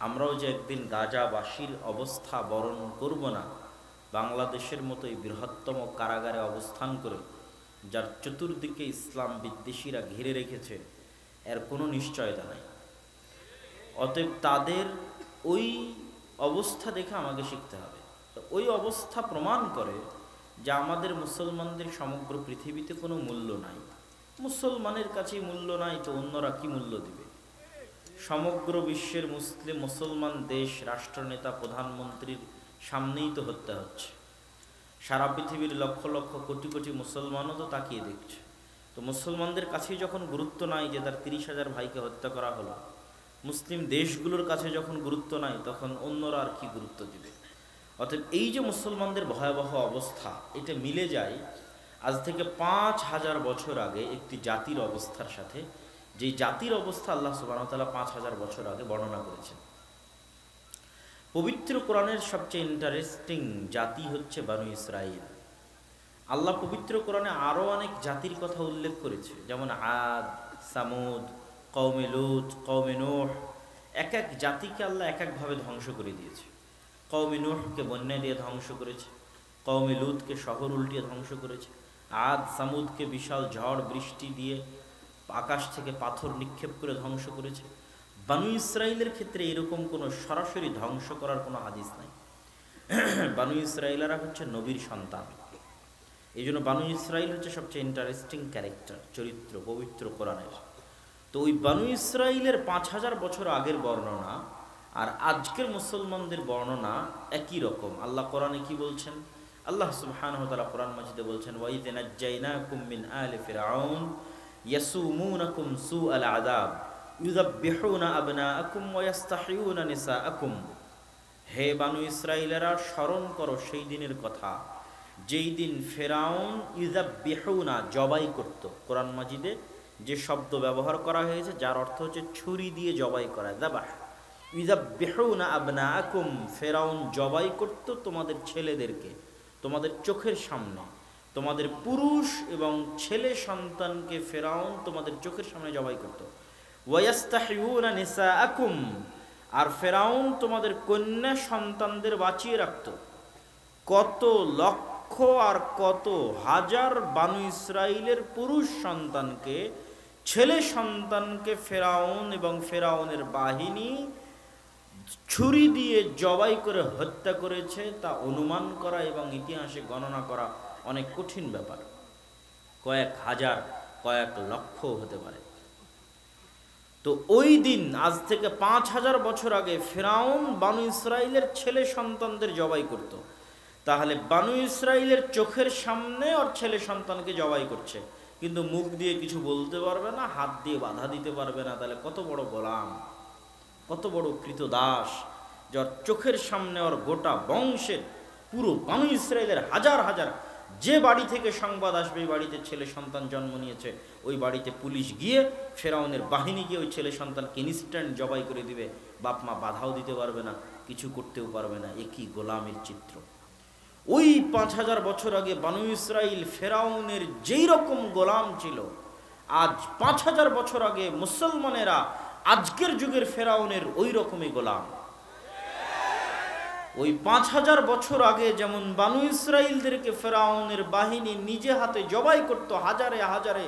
আমরাও যে একদিন গাজাবাসীর অবস্থা বরণ করব না, বাংলাদেশের মতো এই বৃহত্তম কারাগারে অবস্থান করে যার চতুর্দিকে ইসলাম বিদ্বেষীরা ঘিরে রেখেছে, এর কোনো নিশ্চয়তা নাই। অতএব তাদের ওই অবস্থা দেখে আমাকে শিখতে হবে। তো ওই অবস্থা প্রমাণ করে যে আমাদের মুসলমানদের সমগ্র পৃথিবীতে কোনো মূল্য নাই। মুসলমানের কাছেই মূল্য নাই, তো অন্যরা কি মূল্য দিবে? সমগ্র বিশ্বের মুসলমান দেশ, রাষ্ট্রনেতা, প্রধানমন্ত্রীর সামনেই তো হত্যা হচ্ছে। সারা পৃথিবীর লক্ষ লক্ষ কোটি কোটি মুসলমানও তো তাকিয়ে দেখছে। তো মুসলমানদের কাছেই যখন গুরুত্ব নাই যে তার 30,000 ভাইকে হত্যা করা হলো, মুসলিম দেশগুলোর কাছে যখন গুরুত্ব নাই, তখন অন্যরা আর কি গুরুত্ব দিবে? অতএব এই যে মুসলমানদের ভয়াবহ অবস্থা, এটা মিলে যায় আজ থেকে 5,000 বছর আগে একটি জাতির অবস্থার সাথে, যেই জাতির অবস্থা আল্লাহ সুবহানাহু ওয়া তাআলা 5,000 বছর আগে বর্ণনা করেছেন। পবিত্র কোরআনের সবচেয়ে ইন্টারেস্টিং জাতি হচ্ছে বানু ইসরাইল। আল্লাহ পবিত্র কোরআনে আরও অনেক জাতির কথা উল্লেখ করেছে, যেমন আদ, সামুদ, কওমে লূত, কওমে নূহ। এক এক জাতিকে আল্লাহ এক একভাবে ধ্বংস করে দিয়েছে। কওমে নূহকে বন্যা দিয়ে ধ্বংস করেছে, কওমে লূতকে শহর উল্টিয়ে ধ্বংস করেছে, আদ সামুদকে বিশাল ঝড় বৃষ্টি দিয়ে আকাশ থেকে পাথর নিক্ষেপ করে ধ্বংস করেছে। বানু ইসরাইলের ক্ষেত্রে এরকম কোনো সরাসরি ধ্বংস করার কোনো হাদিস নাই। বানু ইসরাইলারা হচ্ছে নবীর সন্তান, এই জন্য বানু ইসরাইল হচ্ছে সবচেয়ে ইন্টারেস্টিং ক্যারেক্টার, চরিত্র পবিত্র কোরআনের। তো ওই বানু ইসরাইলের 5,000 বছর আগের বর্ণনা আর আজকের মুসলমানদের বর্ণনা একই রকম। আল্লাহ কোরআনে কি বলছেন? আল্লাহ সুবহানাহু ওয়া তাআলা কোরআন মাজিদে বলছেন, ওয়া ইয নাজ্জাইনাকুম মিন আলি ফিরআউন ইয়াসুমুনাকুম সুআল আযাব ইউযাব্বিহুনা আবনাআকুম ওয়া ইস্তাহইয়ুনা নিসাআকুম। হে বানু ইসরাইলেরা, স্মরণ করো সেই দিনের কথা যেই দিন ফেরাউন ইউযাব্বিহুনা জবাই করত। কোরআন মাজিদে যে শব্দ ব্যবহার করা হয়েছে যার অর্থ হচ্ছে ছুরি দিয়ে জবাই করা, যাবাহ। ইউযাব্বিহুনা আবনাআকুম, ফেরাউন জবাই করত তোমাদের ছেলেদেরকে তোমাদের চোখের সামনে। তোমাদের পুরুষ এবং ছেলে সন্তানকে ফেরাউন তোমাদের চোখের সামনে জবাই করত। ওয়া ইস্তাহইয়ুনা নিসাআকুম, আর ফেরাউন তোমাদের কন্যা সন্তানদের বাঁচিয়ে রাখত। কত লক্ষ আর কত হাজার বানু ইসরাইলের পুরুষ সন্তানকে, ছেলে সন্তানকে ফেরাউন এবং ফেরাউনের বাহিনী ছুরি দিয়ে জবাই করে হত্যা করেছে, তা অনুমান করা এবং ইতিহাসে গণনা করা অনেক কঠিন ব্যাপার। কয়েক হাজার, কয়েক লক্ষ হতে পারে। তো ওই দিন আজ থেকে 5,000 বছর আগে ফেরাউন বানু ইসরাইলের ছেলে সন্তানদের জবাই করত। তাহলে বানু ইসরাইলের চোখের সামনে ওর ছেলে সন্তানকে জবাই করছে, কিন্তু মুখ দিয়ে কিছু বলতে পারবে না, হাত দিয়ে বাধা দিতে পারবে না। তাহলে কত বড় গোলাম, কত বড় কৃতদাস, যার চোখের সামনে ওর গোটা বংশের পুরো বানু ইসরাইলের হাজার হাজার, যে বাড়ি থেকে সংবাদ আসবে এই বাড়িতে ছেলে সন্তান জন্ম নিয়েছে, ওই বাড়িতে পুলিশ গিয়ে ফেরাউনের বাহিনী গিয়ে ওই ছেলে সন্তানকে ইনস্ট্যান্ট জবাই করে দিবে। বাপ মা বাধাও দিতে পারবে না, কিছু করতেও পারবে না। একই গোলামের চিত্র। ওই 5,000 বছর আগে বানু ইসরাইল ফেরাউনের যেই রকম গোলাম ছিল, আজ 5,000 বছর আগে মুসলমানেরা আজকের যুগের ফেরাউনের ওই রকমই গোলাম। ওই 5,000 বছর আগে যেমন বানু ইসরাইলদেরকে ফেরাউনের বাহিনী নিজে হাতে জবাই করত, হাজারে হাজারে,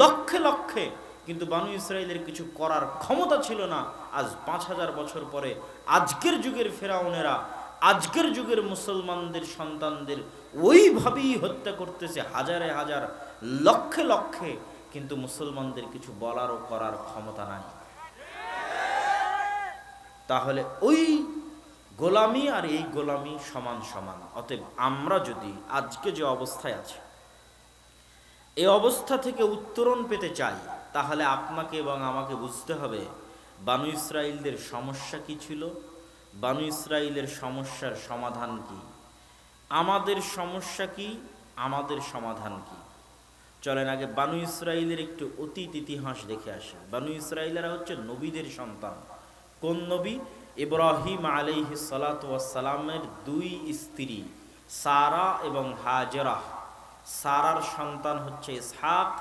লক্ষে লক্ষে, কিন্তু বানু ইসরাইলের কিছু করার ক্ষমতা ছিল না। আজ 5,000 বছর পরে আজকের যুগের ফেরাউনেরা আজকের যুগের মুসলমানদের সন্তানদের ওইভাবেই হত্যা করতেছে, হাজারে হাজার, লক্ষে লক্ষে, কিন্তু মুসলমানদের কিছু বলার ও করার ক্ষমতা নাই। তাহলে ওই গোলামি আর এই গোলামি সমান সমান। অতএব আমরা যদি আজকে যে অবস্থায় আছি এই অবস্থা থেকে উত্তরণ পেতে চাই, তাহলে আপনাকে এবং আমাকে বুঝতে হবে বানু ইসরাইলদের সমস্যা কি ছিল, বানু ইসরাইলের সমস্যার সমাধান কি, আমাদের সমস্যা কি, আমাদের সমাধান কি। চলেন আগে বানু ইসরাইলের একটু অতীত ইতিহাস দেখে আসি। বানু ইসরাইলেরা হচ্ছে নবীদের সন্তান। কোন নবী? ইব্রাহিম আলাইহিস সালাতু ওয়াস সালামের 2 স্ত্রী সারা এবং হাজেরা। সারার সন্তান হচ্ছে ইসহাক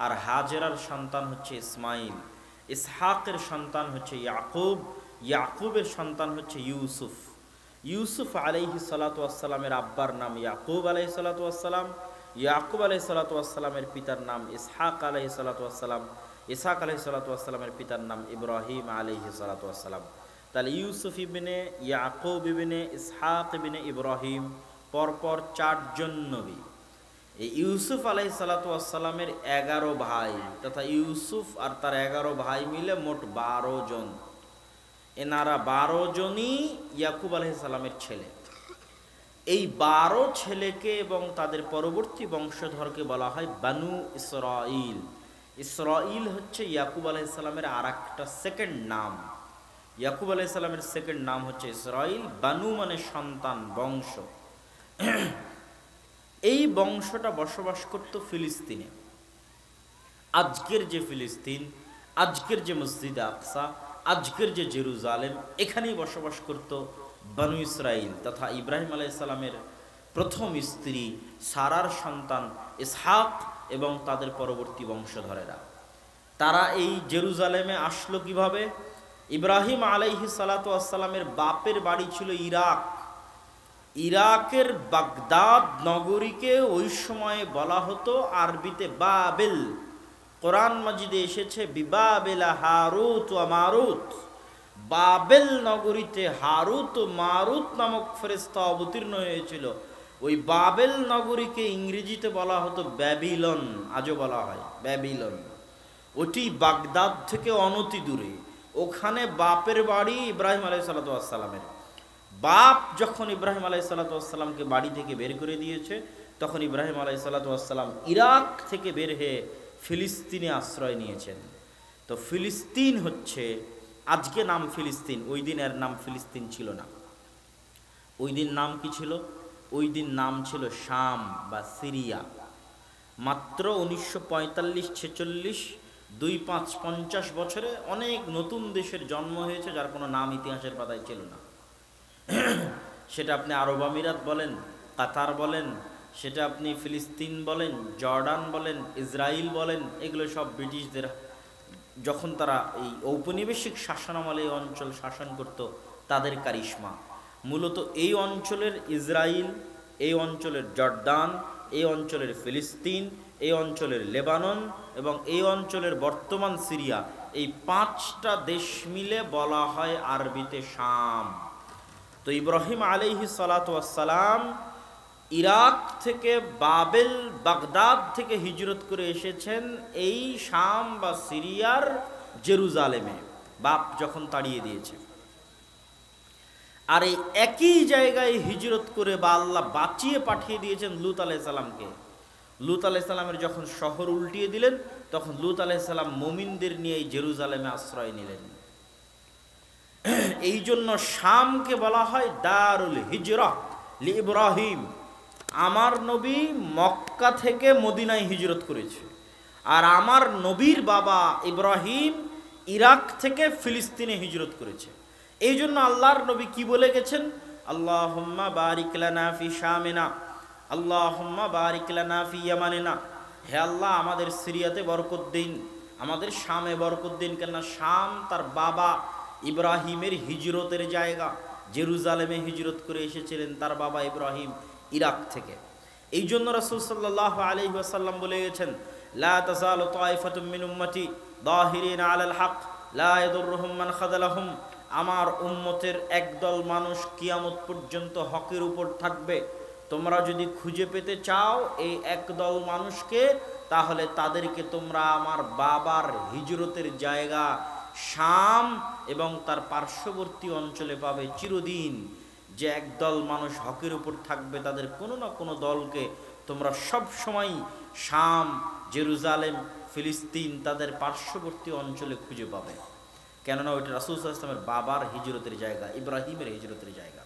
আর হাজেরার সন্তান হচ্ছে ইসমাইল। ইসহাকের সন্তান হচ্ছে ইয়াকুব, ইয়াকুবের সন্তান হচ্ছে ইউসুফ। ইউসুফ আলাইহিস সালাতু ওয়াস সালামের আব্বার নাম ইয়াকুব আলাইহিস সালাতু ওয়াস সালাম। ইয়াকুব আলাইহিস সালাতু ওয়াস সালামের পিতার নাম ইসহাক আলাইহিস সালাতু ওয়াস সালাম। ইসহাক আলাইহিস সালাতু ওয়াস সালামের পিতার নাম ইব্রাহিম আলাইহিস সালাতু ওয়াস সালাম। তাহলে ইউসুফ ইবনে ইয়াকুব ইবনে ইসহাক ইবনে ইব্রাহিম, পরপর 4 জন নবী। এই ইউসুফ আলাইহিস সালাতু ওয়াস সালামের 11 ভাই, তথা ইউসুফ আর তার 11 ভাই মিলে মোট 12 জন। এনারা 12 জনই ইয়াকুব আলাইহিস সালামের ছেলে। এই 12 ছেলেকে এবং তাদের পরবর্তী বংশধরকে বলা হয় বানু ইসরাইল। ইসরাইল হচ্ছে ইয়াকুব আলাইহিস সালামের আর একটা সেকেন্ড নাম। ইয়াকুব আলাইহিস সালামের সেকেন্ড নাম হচ্ছে ইসরাইল। বানু মানে সন্তান, বংশ। এই বংশটা বসবাস করত ফিলিস্তিনে। আজকের যে ফিলিস্তিন, আজকের যে মসজিদে আকসা, আজকের যে জেরুজালেম, এখানেই বসবাস করত বানু ইসরাইল তথা ইব্রাহিম আলাইহিস সালামের প্রথম স্ত্রী সারার সন্তান ইসহাক এবং তাদের পরবর্তী বংশধরেরা। তারা এই জেরুজালেমে আসলো কিভাবে? ইব্রাহিম আলাইহিস সালাতু ওয়াস সালামের বাপের বাড়ি ছিল ইরাক। ইরাকের বাগদাদ নগরীকে ওই সময়ে বলা হতো আরবিতে বাবেল। কোরআন মাজিদে এসেছে বিবাবেলা হারুত ওয়া মারুত। বাবেল নগরীতে হারুত ও মারুত নামক ফেরেশতা অবতীর্ণ হয়েছিল। ওই বাবেল নগরীকে ইংরেজিতে বলা হতো ব্যাবিলন, আজও বলা হয় ব্যাবিলন। ওটি বাগদাদ থেকে অনতি দূরে। ওখানে বাপের বাড়ি ইব্রাহিম আলাইহিস সালাতু ওয়াস সালামের। বাপ যখন ইব্রাহিম আলাইহিস সালাতু ওয়াস সালামকে বাড়ি থেকে বের করে দিয়েছে, তখন ইব্রাহিম আলাইহিস সালাতু ওয়াস সালাম ইরাক থেকে বের হয়ে ফিলিস্তিনে আশ্রয় নিয়েছেন। তো ফিলিস্তিন হচ্ছে আজকে নাম ফিলিস্তিন, ওই দিন এর নাম ফিলিস্তিন ছিল না। ওই দিন নাম কি ছিল? ওই দিন নাম ছিল শাম বা সিরিয়া। মাত্র 1945-46, 25-50 বছরে অনেক নতুন দেশের জন্ম হয়েছে, যার কোনো নাম ইতিহাসের পাতায় ছিল না। সেটা আপনি আরব আমিরাত বলেন, কাতার বলেন, সেটা আপনি ফিলিস্তিন বলেন, জর্ডান বলেন, ইসরায়েল বলেন, এগুলো সব ব্রিটিশদের যখন তারা এই ঔপনিবেশিক শাসনামলে এই অঞ্চল শাসন করত, তাদের কারিশমা। মূলত এই অঞ্চলের ইসরায়েল, এই অঞ্চলের জর্দান, এই অঞ্চলের ফিলিস্তিন, এই অঞ্চলের লেবানন এবং এই অঞ্চলের বর্তমান সিরিয়া, এই 5টা দেশ মিলে বলা হয় আরবিতে শাম। তো ইব্রাহিম আলাইহিস সালাতু ওয়াস সালাম ইরাক থেকে বাবেল বাগদাদ থেকে হিজরত করে এসেছেন এই শাম বা সিরিয়ার জেরুজালেমে, বাপ যখন তাড়িয়ে দিয়েছে। আর এই একই জায়গায় হিজরত করে বা আল্লাহ বাঁচিয়ে পাঠিয়ে দিয়েছেন লূত আলাইহিস সালামকে। লূত আলাইহিস সালামের যখন শহর উল্টিয়ে দিলেন, তখন লূত আলাইহিস সালাম মুমিনদের নিয়ে এই জেরুজালেমে আশ্রয় নিলেন। এই জন্য শামকে বলা হয় দারুল হিজরাহ লি ইব্রাহিম। আমার নবী মক্কা থেকে মদিনায় হিজরত করেছে, আর আমার নবীর বাবা ইব্রাহিম ইরাক থেকে ফিলিস্তিনে হিজরত করেছে। এই জন্য আল্লাহর নবী কি বলে গেছেন? আল্লাহুম্মা বারিক লানা ফি শামিনা, আল্লাহুম্মা বারিক লানা ফি ইয়ামানিনা। হে আল্লাহ, আমাদের সিরিয়াতে বরকত দিন, আমাদের শামে বরকত দিন। কেননা শাম তার বাবা ইব্রাহিমের হিজরতের জায়গা। জেরুজালেমে হিজরত করে এসেছিলেন তার বাবা ইব্রাহিম ইরাক থেকে। এই জন্য রাসূল সাল্লাল্লাহু আলাইহি ওয়াসাল্লাম বলে গেছেন, লা তাযালু তায়ফাতুম মিন উম্মতি যাহিরিনা আলাল হক লা ইয়াদুররুহুম মান খাযালাহুম। আমার উম্মতের একদল মানুষ কিয়ামত পর্যন্ত হকের উপর থাকবে। তোমরা যদি খুঁজে পেতে চাও এই একদল মানুষকে, তাহলে তাদেরকে তোমরা আমার বাবার হিজরতের জায়গা শাম এবং তার পার্শ্ববর্তী অঞ্চলে পাবে চিরদিন। যে একদল মানুষ হকের উপর থাকবে, তাদের কোনো না কোনো দলকে তোমরা সব সময় শাম, জেরুজালেম, ফিলিস্তিন তাদের পার্শ্ববর্তী অঞ্চলে খুঁজে পাবে। কেননা ওইটা রাসূল সাল্লাল্লাহু আলাইহি ওয়াসাল্লামের বাবার হিজরতের জায়গা, ইব্রাহিমের হিজরতের জায়গা।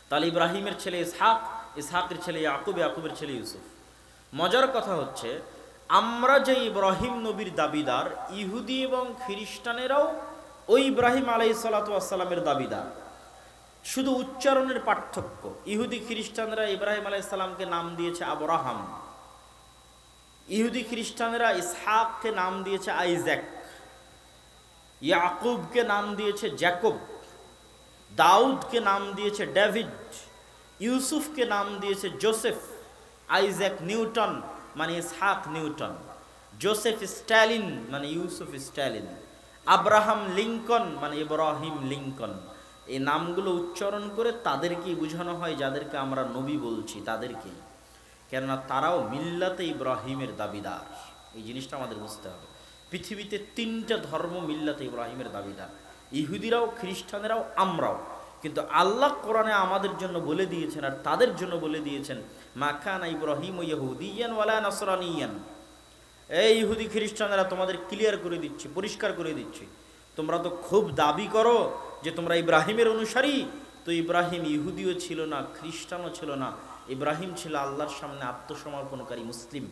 তাহলে ইব্রাহিমের ছেলে ইসহাক, ইসহাকের ছেলে ইয়াকুব, ইয়াকুবের ছেলে ইউসুফ। মজার কথা হচ্ছে, আমরা যে ইব্রাহিম নবীর দাবিদার, ইহুদি এবং খ্রিস্টানেরাও ওই ইব্রাহিম আলাইহিস সালাতু ওয়াস সালামের দাবিদার। শুধু উচ্চারণের পার্থক্য। ইহুদি খ্রিস্টানরা ইব্রাহিম আলাইহিস সালামকে নাম দিয়েছে আব্রাহাম, ইহুদি খ্রিস্টানরা ইসহাককে নাম দিয়েছে আইজ্যাক। ইয়াকুবকে নাম দিয়েছে জ্যাকব, দাউদকে নাম দিয়েছে ডেভিড, ইউসুফকে নাম দিয়েছে জোসেফ, আইজ্যাক নিউটন মানে ইসহাক নিউটন, জোসেফ স্ট্যালিন মানে ইউসুফ স্ট্যালিন, আব্রাহাম লিঙ্কন মানে ইব্রাহিম লিঙ্কন। এই নামগুলো উচ্চারণ করে তাদেরকেই বোঝানো হয় যাদেরকে আমরা নবী বলছি, তাদেরকেই, কেননা তারাও মিল্লাতে ইব্রাহিমের দাবিদার। এই জিনিসটা আমাদের বুঝতে হবে। পৃথিবীতে 3টা ধর্ম মিল্লাতে ইব্রাহিমের দাবিদার, ইহুদিরাও, খ্রিস্টানেরাও, আমরাও। কিন্তু আল্লাহ কোরআনে আমাদের জন্য বলে দিয়েছেন আর তাদের জন্য বলে দিয়েছেন, মা কানা ইব্রাহিম ইয়াহুদিয়ান ওয়ালা নাসরানিয়ান। এই ইহুদি খ্রিস্টানেরা তোমাদের ক্লিয়ার করে দিচ্ছি, পরিষ্কার করে দিচ্ছি, তোমরা তো খুব দাবি করো যে তোমরা ইব্রাহিমের অনুসারী, তো ইব্রাহিম ইহুদিও ছিল না, খ্রিস্টানও ছিল না, ইব্রাহিম ছিল আল্লাহর সামনে আত্মসমর্পণকারী মুসলিম।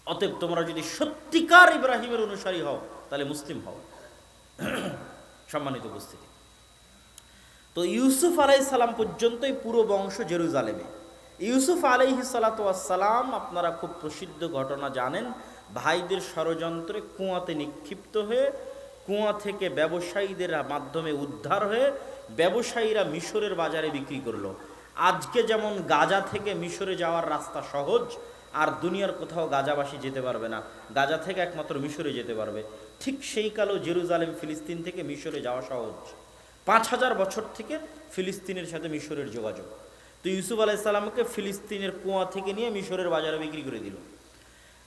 অতএব তোমরা যদি সত্যিকার ইব্রাহিমের অনুসারী হও তাহলে মুসলিম হও। সম্মানিত উপস্থিতি, তো ইউসুফ আলাইহিস সালাম পর্যন্তই পুরো বংশ জেরুজালেমে। ইউসুফ আলাইহিস সালাতু ওয়াস সালাম, আপনারা খুব প্রসিদ্ধ ঘটনা জানেন, ভাইদের ষড়যন্ত্রে কুয়াতে নিক্ষিপ্ত হয়ে, কুয়া থেকে ব্যবসায়ীদের মাধ্যমে উদ্ধার হয়ে ব্যবসায়ীরা মিশরের বাজারে বিক্রি করলো। আজকে যেমন গাজা থেকে মিশরে যাওয়ার রাস্তা সহজ, আর দুনিয়ার কোথাও গাজাবাসী যেতে পারবে না, গাজা থেকে একমাত্র মিশরে যেতে পারবে, ঠিক সেই কালেও জেরুজালেম ফিলিস্তিন থেকে মিশরে যাওয়া সহজ। 5000 বছর থেকে ফিলিস্তিনের সাথে মিশরের যোগাযোগ। তো ইউসুফ আলাইহিস সালামকে ফিলিস্তিনের কুয়া থেকে নিয়ে মিশরের বাজারে বিক্রি করে দিল।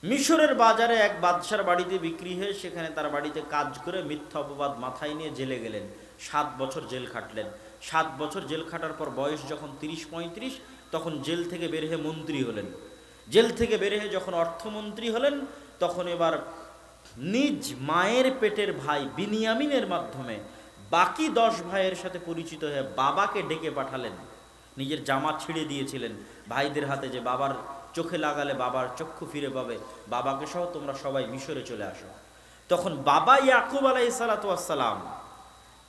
মিশরের বাজারে এক বাদশার বাড়িতে বিক্রি হয়ে সেখানে তার বাড়িতে কাজ করে মিথ্যা অপবাদ মাথায় নিয়ে জেলে গেলেন। 7 বছর জেল খাটলেন। 7 বছর জেল খাটার পর বয়স যখন 30-35, তখন জেল থেকে বের হয়ে মন্ত্রী হলেন। জেল থেকে বের হয়ে যখন অর্থমন্ত্রী হলেন, তখন এবার নিজ মায়ের পেটের ভাই বিনিয়ামিনের মাধ্যমে বাকি 10 ভাইয়ের সাথে পরিচিত হয়ে বাবাকে ডেকে পাঠালেন। নিজের জামা ছিঁড়ে দিয়েছিলেন ভাইদের হাতে, যে বাবার চোখে লাগালে বাবার চক্ষু ফিরে পাবে, বাবাকে সহ তোমরা সবাই মিশরে চলে আসো। তখন বাবা ইয়াকুব আলাইহিস সালাতু ওয়াস সালাম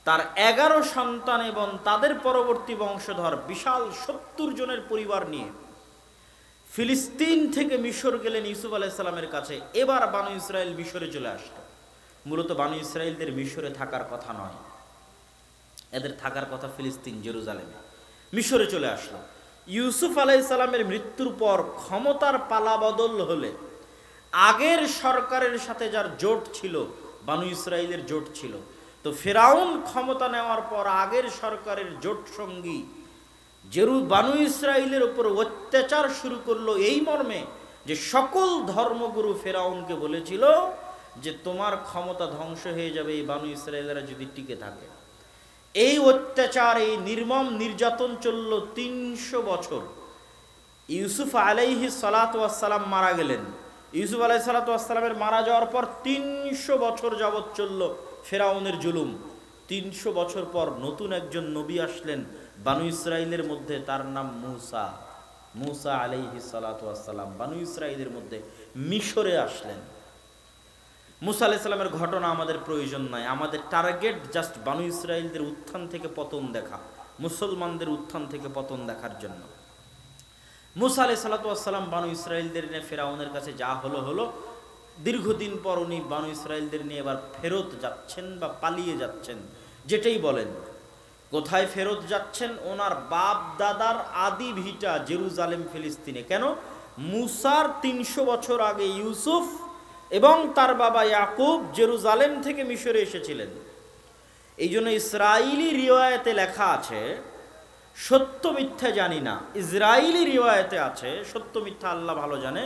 তার 11 সন্তান এবং তাদের পরবর্তী বংশধর বিশাল 70 জনের পরিবার নিয়ে ফিলিস্তিন থেকে মিশর গেলেন ইউসুফ আলাইহিস সালামের কাছে। এবার বানু ইসরাইল মিশরে চলে আসলো। মূলত বানু ইসরাইলদের মিশরে থাকার কথা নয়, এদের থাকার কথা ফিলিস্তিন, জেরুজালেমে। মিশরে চলে আসলো। ইউসুফ আলাইহিস সালামের মৃত্যুর পর ক্ষমতার পালা বদল হলে আগের সরকারের সাথে যার জোট ছিল, বানু ইসরাইলের জোট ছিল, তো ফেরাউন ক্ষমতা নেওয়ার পর আগের সরকারের জোট সঙ্গী বানু ইসরাইলের উপর অত্যাচার শুরু করলো, এই মর্মে যে সকল ধর্মগুরু ফেরাউনকে বলেছিল যে তোমার ক্ষমতা ধ্বংস হয়ে যাবে এই বানু ইসরাইলেরা যদি টিকে থাকে। এই অত্যাচার, এই নির্মম নির্যাতন চলল 300 বছর। ইউসুফ আলাইহিস সালাতু ওয়াস সালাম মারা গেলেন। ইউসুফ আলাইহিস সালাতু ওয়াস সালামের মারা যাওয়ার পর 300 বছর যাবৎ চলল ফেরাউনের জুলুম। 300 বছর পর নতুন একজন নবী আসলেন বানু ইসরাইলের মধ্যে, তার নাম মুসা। মুসা আলাইহিস সালাতু ওয়াস সালাম বানু ইসরাইলের মধ্যে মিশরে আসলেন। মুসা আলাইহিস সালামের ঘটনা আমাদের প্রয়োজন নাই, আমাদের টার্গেট জাস্ট বানু ইসরাইলদের উত্থান থেকে পতন দেখা, মুসলমানদের উত্থান থেকে পতন দেখার জন্য। মুসা আলাইহিস সালাতু ওয়াস সালাম বানু ইসরাইলদের নিয়ে ফেরাউনের কাছে যা হলো। দীর্ঘদিন পর উনি বানু ইসরাইলদের নিয়ে এবার ফেরত যাচ্ছেন বা পালিয়ে যাচ্ছেন, যেটাই বলেন। কোথায় ফেরত যাচ্ছেন? ওনার বাপ দাদার আদি ভিটা জেরুজালেম ফিলিস্তিনে। কেন? মুসার 300 বছর আগে ইউসুফ এবং তার বাবা ইয়াকুব জেরুজালেম থেকে মিশরে এসেছিলেন। এই জন্য ইসরাইলি রিওয়ায়েতে লেখা আছে, সত্য মিথ্যা জানি না, ইসরাইলি রিওয়ায়েতে আছে, সত্য মিথ্যা আল্লাহ ভালো জানে,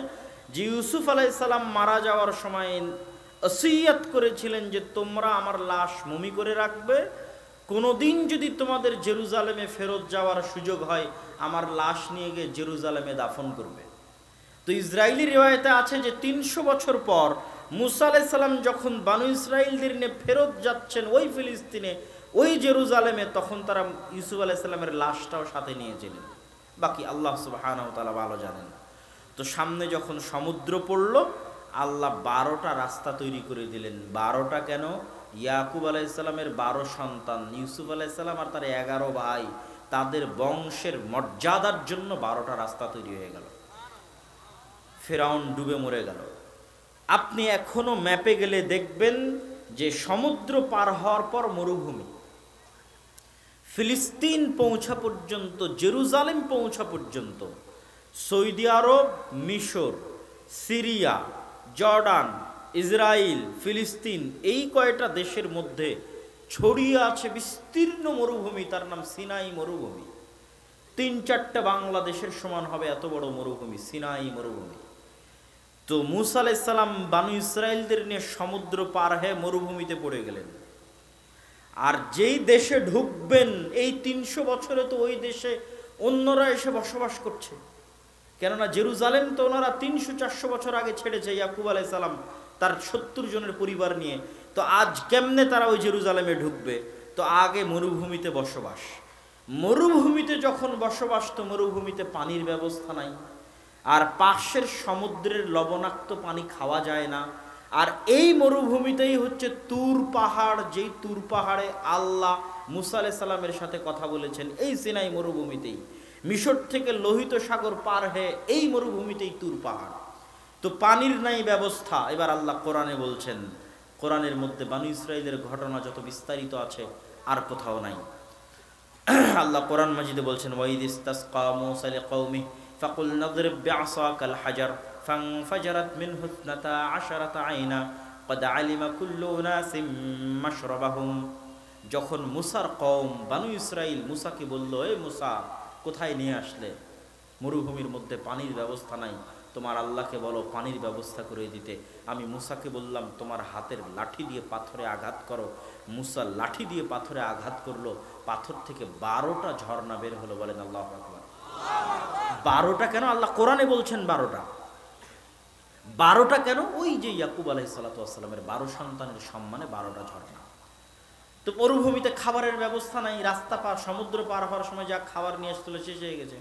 যে ইউসুফ আলাইহিস সালাম মারা যাওয়ার সময় ওসিয়ত করেছিলেন যে তোমরা আমার লাশ মমি করে রাখবে, কোনোদিন যদি তোমাদের জেরুজালেমে ফেরত যাওয়ার সুযোগ হয় আমার লাশ নিয়ে গিয়ে জেরুজালেমে দাফন করবে। তো ইসরাইলি রিওয়ায়েতে আছে যে 300 বছর পর মুসা আলাইহিস সালাম যখন বানু ইসরাইলদের নিয়ে ফেরত যাচ্ছেন ওই ফিলিস্তিনে, ওই জেরুজালেমে, তখন তারা ইউসুফ আলাইহিস সালামের লাশটাও সাথে নিয়েছিলেন। বাকি আল্লাহ সুবহানাহু ওয়া তাআলা ভালো জানেন। তো সামনে যখন সমুদ্র পড়ল, আল্লাহ 12টা রাস্তা তৈরি করে দিলেন। 12টা কেন? ইয়াকুব আলাইহিস সালামের 12 সন্তান, ইউসুফ আলাইহিস সালাম আর তার 11 ভাই, তাদের বংশের মর্যাদার জন্য 12টা রাস্তা তৈরি হয়ে গেল। ফেরাউন ডুবে মরে গেল। আপনি এখনো ম্যাপে গেলে দেখবেন যে সমুদ্র পার হওয়ার পর মরুভূমি, ফিলিস্তিন পৌঁছা পর্যন্ত, জেরুজালেম পৌঁছা পর্যন্ত সৌদি আরব, মিশর, সিরিয়া, জর্ডান, ইসরায়েল, ফিলিস্তিন এই কয়টা দেশের মধ্যে ছড়িয়ে আছে বিস্তীর্ণ মরুভূমি, তার নাম সিনাই মরুভূমি। 3-4টা বাংলাদেশের সমান হবে এত বড় মরুভূমি, সিনাই মরুভূমি। তো মূসা আলাইহিস সালাম বানু ইসরায়েলদের নিয়ে সমুদ্র পার হয়ে মরুভূমিতে পড়ে গেলেন। আর যেই দেশে ঢুকবেন এই 300 বছরে তো ওই দেশে অন্যরা এসে বসবাস করছে, কেননা জেরুজালেম তো ওনারা 300-400 বছর আগে ছেড়েছে ইয়াকুব আলাইহিস সালাম তার 70 জনের পরিবার নিয়ে। তো আজ কেমনে তারা ওই জেরুজালেমে ঢুকবে? তো আগে মরুভূমিতে বসবাস। মরুভূমিতে যখন বসবাস, তো মরুভূমিতে পানির ব্যবস্থা নাই, আর পাশের সমুদ্রের লবণাক্ত পানি খাওয়া যায় না। আর এই মরুভূমিতেই হচ্ছে তুর পাহাড়, যেই তুর পাহাড়ে আল্লাহ মূসা আলাইহিস সালামের সাথে কথা বলেছেন, এই সিনাই মরুভূমিতেই। মিশর থেকে লোহিত সাগর পার হয়ে এই মরুভূমিতেই তুর পাহাড়। তো পানির নাই ব্যবস্থা। এবার আল্লাহ কোরআনে বলছেন, কোরআনের মধ্যে বানু ইসরাইলের ঘটনা যত বিস্তারিত আছে আর কোথাও নাই। আল্লাহ কোরআন মাজিদে বলছেন, ওয়াইদ ইসতাসকা মূসা লিকওমিহি ফাকুলনা ইদরিব বিআসাকাল হাজার ফানফাজারাত মিনহু ইসনাতা আশারাতা আইনা ক্বাদ আলিমা কুল্লু উনাসিম মাশরাবাহুম। যখন মূসার কওম বানু ইসরাইল মূসাকে বলল, এ মূসা, কোথায় নিয়ে আসলে? মরুভূমির মধ্যে পানির ব্যবস্থা নাই, তোমার আল্লাহকে বলো পানির ব্যবস্থা করে দিতে। আমি মূসাকে বললাম, তোমার হাতের লাঠি দিয়ে পাথরে আঘাত করো। মূসা লাঠি দিয়ে পাথরে আঘাত করলো, পাথর থেকে 12টা ঝর্ণা বের হলো। বলেন আল্লাহু আকবার। 12টা কেন? আল্লাহ কোরআনে বলছেন 12টা। 12টা কেন? ওই যে ইয়াকুব আলাইহিস সালাতু ওয়াস সালামের 12 সন্তানের সম্মানে 12টা ঝর্ণা। তো মরুভূমিতে খাবারের ব্যবস্থা নাই, রাস্তা পার, সমুদ্র পার হওয়ার সময় যা খাবার নিয়ে আসতে শেষ হয়ে গেছে।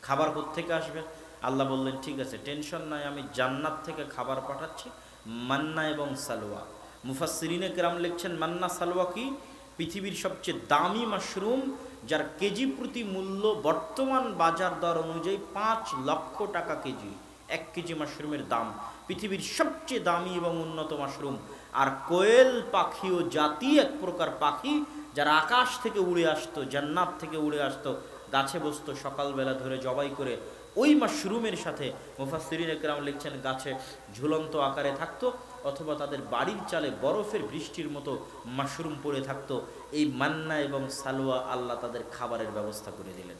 খাবার কোত্থেকে আসবে? আল্লাহ বললেন, ঠিক আছে, টেনশন নাই, আমি জান্নাত থেকে খাবার পাঠাচ্ছি, মান্না এবং সালোয়া। মুফাসসিরিনে কেরাম লিখছেন, মান্না সালোয়া কি? পৃথিবীর সবচেয়ে দামি মাশরুম, যার কেজি প্রতি মূল্য বর্তমান বাজার দর অনুযায়ী 5 লক্ষ টাকা কেজি। 1 কেজি মাশরুমের দাম। পৃথিবীর সবচেয়ে দামি এবং উন্নত মাশরুম। আর কোয়েল পাখিও জাতি, এক প্রকার পাখি যারা আকাশ থেকে উড়ে আসতো, জান্নাত থেকে উড়ে আসতো, গাছে বসতো, সকালবেলা ধরে জবাই করে ওই মাশরুমের সাথে মুফাসসিরিনে কেরাম লিখছেন, গাছে ঝুলন্ত আকারে থাকতো, অথবা তাদের বাড়ির চালে বরফের বৃষ্টির মতো মাশরুম পড়ে থাকতো। এই মান্না এবং সালোয়া আল্লাহ তাদের খাবারের ব্যবস্থা করে দিলেন।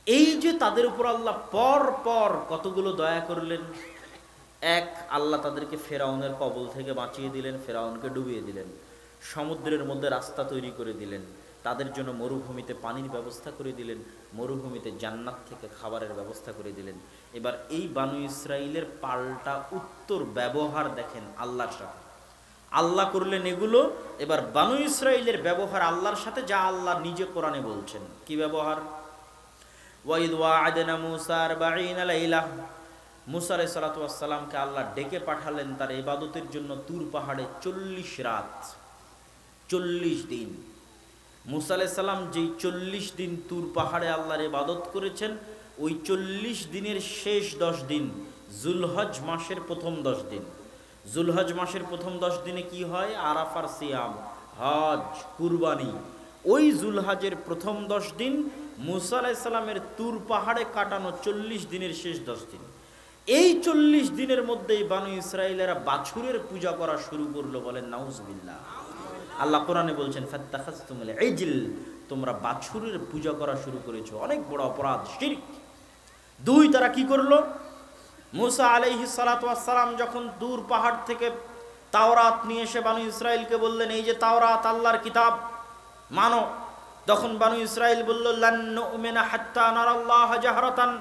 এই যে তাদের উপর আল্লাহ পর পর কতগুলো দয়া করলেন। এক, আল্লাহ তাদেরকে ফেরাউনের কবল থেকে বাঁচিয়ে দিলেন, ফেরাউনকে ডুবিয়ে দিলেন। সমুদ্রের মধ্যে রাস্তা তৈরি করে দিলেন, তাদের জন্য মরুভূমিতে পানির ব্যবস্থা করে দিলেন, মরুভূমিতে জান্নাত থেকে খাবারের ব্যবস্থা করে দিলেন। এবার এই বানু ইসরাইলের পাল্টা উত্তর ব্যবহার দেখেন আল্লাহর সাথে। আল্লাহ করলেন এগুলো, এবার বানু ইসরাইলের ব্যবহার আল্লাহর সাথে, যা আল্লাহ নিজে কোরআনে বলছেন। কি ব্যবহার? ওয়াইদ ওয়া'আদনা মূসা 40 লাইলা। মূসা আলাইহিস সালাতু ওয়াস সালামকে আল্লাহ ডেকে পাঠালেন তার ইবাদতের জন্য তুর পাহাড়ে 40 রাত, 40 দিন। মূসা আলাইহিস সালাম যেই 40 দিন তুর পাহাড়ে আল্লাহর ইবাদত করেছেন, ওই 40 দিনের শেষ 10 দিন যুলহজ মাসের প্রথম 10 দিন। যুলহজ মাসের প্রথম 10 দিনে কি হয়? আরাফার সিয়াম, হজ, কুরবানি। ওই যুলহজের প্রথম 10 দিন মূসা আলাইহিস সালামের তুর পাহাড়ে কাটানো 40 দিনের শেষ 10 দিন। এই 40 দিনের মধ্যেই বানু ইসরাইলেরা বাছুরের পূজা করা শুরু করলো। বলেন নাউজুবিল্লাহ। আল্লাহ কোরআনে বলছেন, ফাত্তাখাযতুমুল ইজল, তোমরা বাছুরের পূজা করা শুরু করেছো, অনেক বড় অপরাধ, শিরক। 2, তারা কি করলো? মূসা আলাইহিস সালাতু ওয়াস সালাম যখন দূর পাহাড় থেকে তাওরাত নিয়ে এসে বানু ইসরাইলকে বললেন, এই যে তাওরাত আল্লাহর কিতাব, মানো। তখন বানু ইসরাইল বলল, লান নুমিনা হাত্তা নারাল্লাহ জাহরাতান,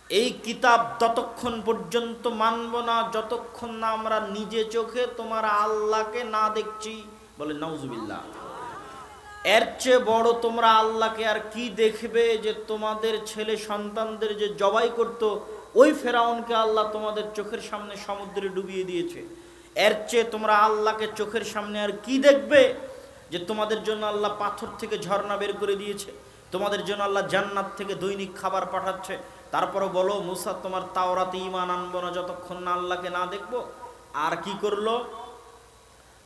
এই কিতাব ততক্ষণ পর্যন্ত মানব না যতক্ষণ না আমরা নিজে চোখে তোমার আল্লাহকে না দেখছি। বলে নাউজুবিল্লাহ। এর চেয়ে বড় তোমরা আল্লাহকে আর কি দেখবে, যে তোমাদের ছেলে সন্তানদের যে জবাই করত, ওই ফেরাউনকে আল্লাহ তোমাদের চোখের সামনে সমুদ্রে ডুবিয়ে দিয়েছে। এর চেয়ে তোমরা আল্লাহকে চোখের সামনে আর কি দেখবে, যে তোমাদের জন্য আল্লাহ পাথর থেকে ঝর্ণা বের করে দিয়েছে, তোমাদের জন্য আল্লাহ জান্নাত থেকে দৈনিক খাবার পাঠাচ্ছে। তারপরও বলো, মূসা তোমার তাওরাতে ঈমান আনবো না যতক্ষণ না আল্লাহকে না দেখবো। আর কি করলো?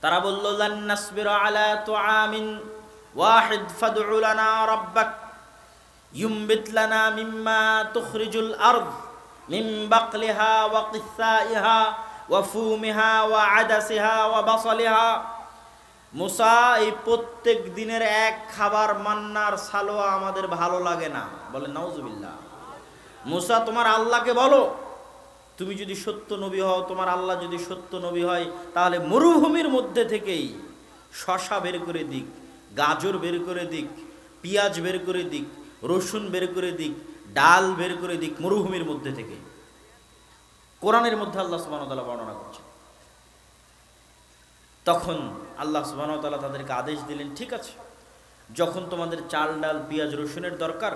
তারা বলল, লান নাসবিরা আলা তুআমিন ওয়াহিদ ফাদউ লানা রাব্বাক ইউমবিত লানা মিম্মা তুখরিজুল আরদ মিন বাকলিহা ওয়া কিসাইহা ওয়া ফুমিহা ওয়া আদাসিহা ওয়া বাসালিহা। মুসা, এই প্রত্যেক দিনের এক খাবার মান্নার সালোয়া আমাদের ভালো লাগে না। বলে নাউজুবিল্লাহ। মুসা, তোমার আল্লাহকে বলো, তুমি যদি সত্য নবী হও, তোমার আল্লাহ যদি সত্য নবী হয়, তাহলে মরুভূমির মধ্যে থেকেই শশা বের করে দিক, গাজর বের করে দিক, পেঁয়াজ বের করে দিক, রসুন বের করে দিক, ডাল বের করে দিক, মরুভূমির মধ্যে থেকে। কোরআনের মধ্যে আল্লাহ সুবহানাহু ওয়া তাআলা বর্ণনা করছেন। তখন আল্লাহ সুবহানাহু ওয়া তাআলা তাদেরকে আদেশ দিলেন, ঠিক আছে, যখন তোমাদের চাল ডাল পেঁয়াজ রসুনের দরকার,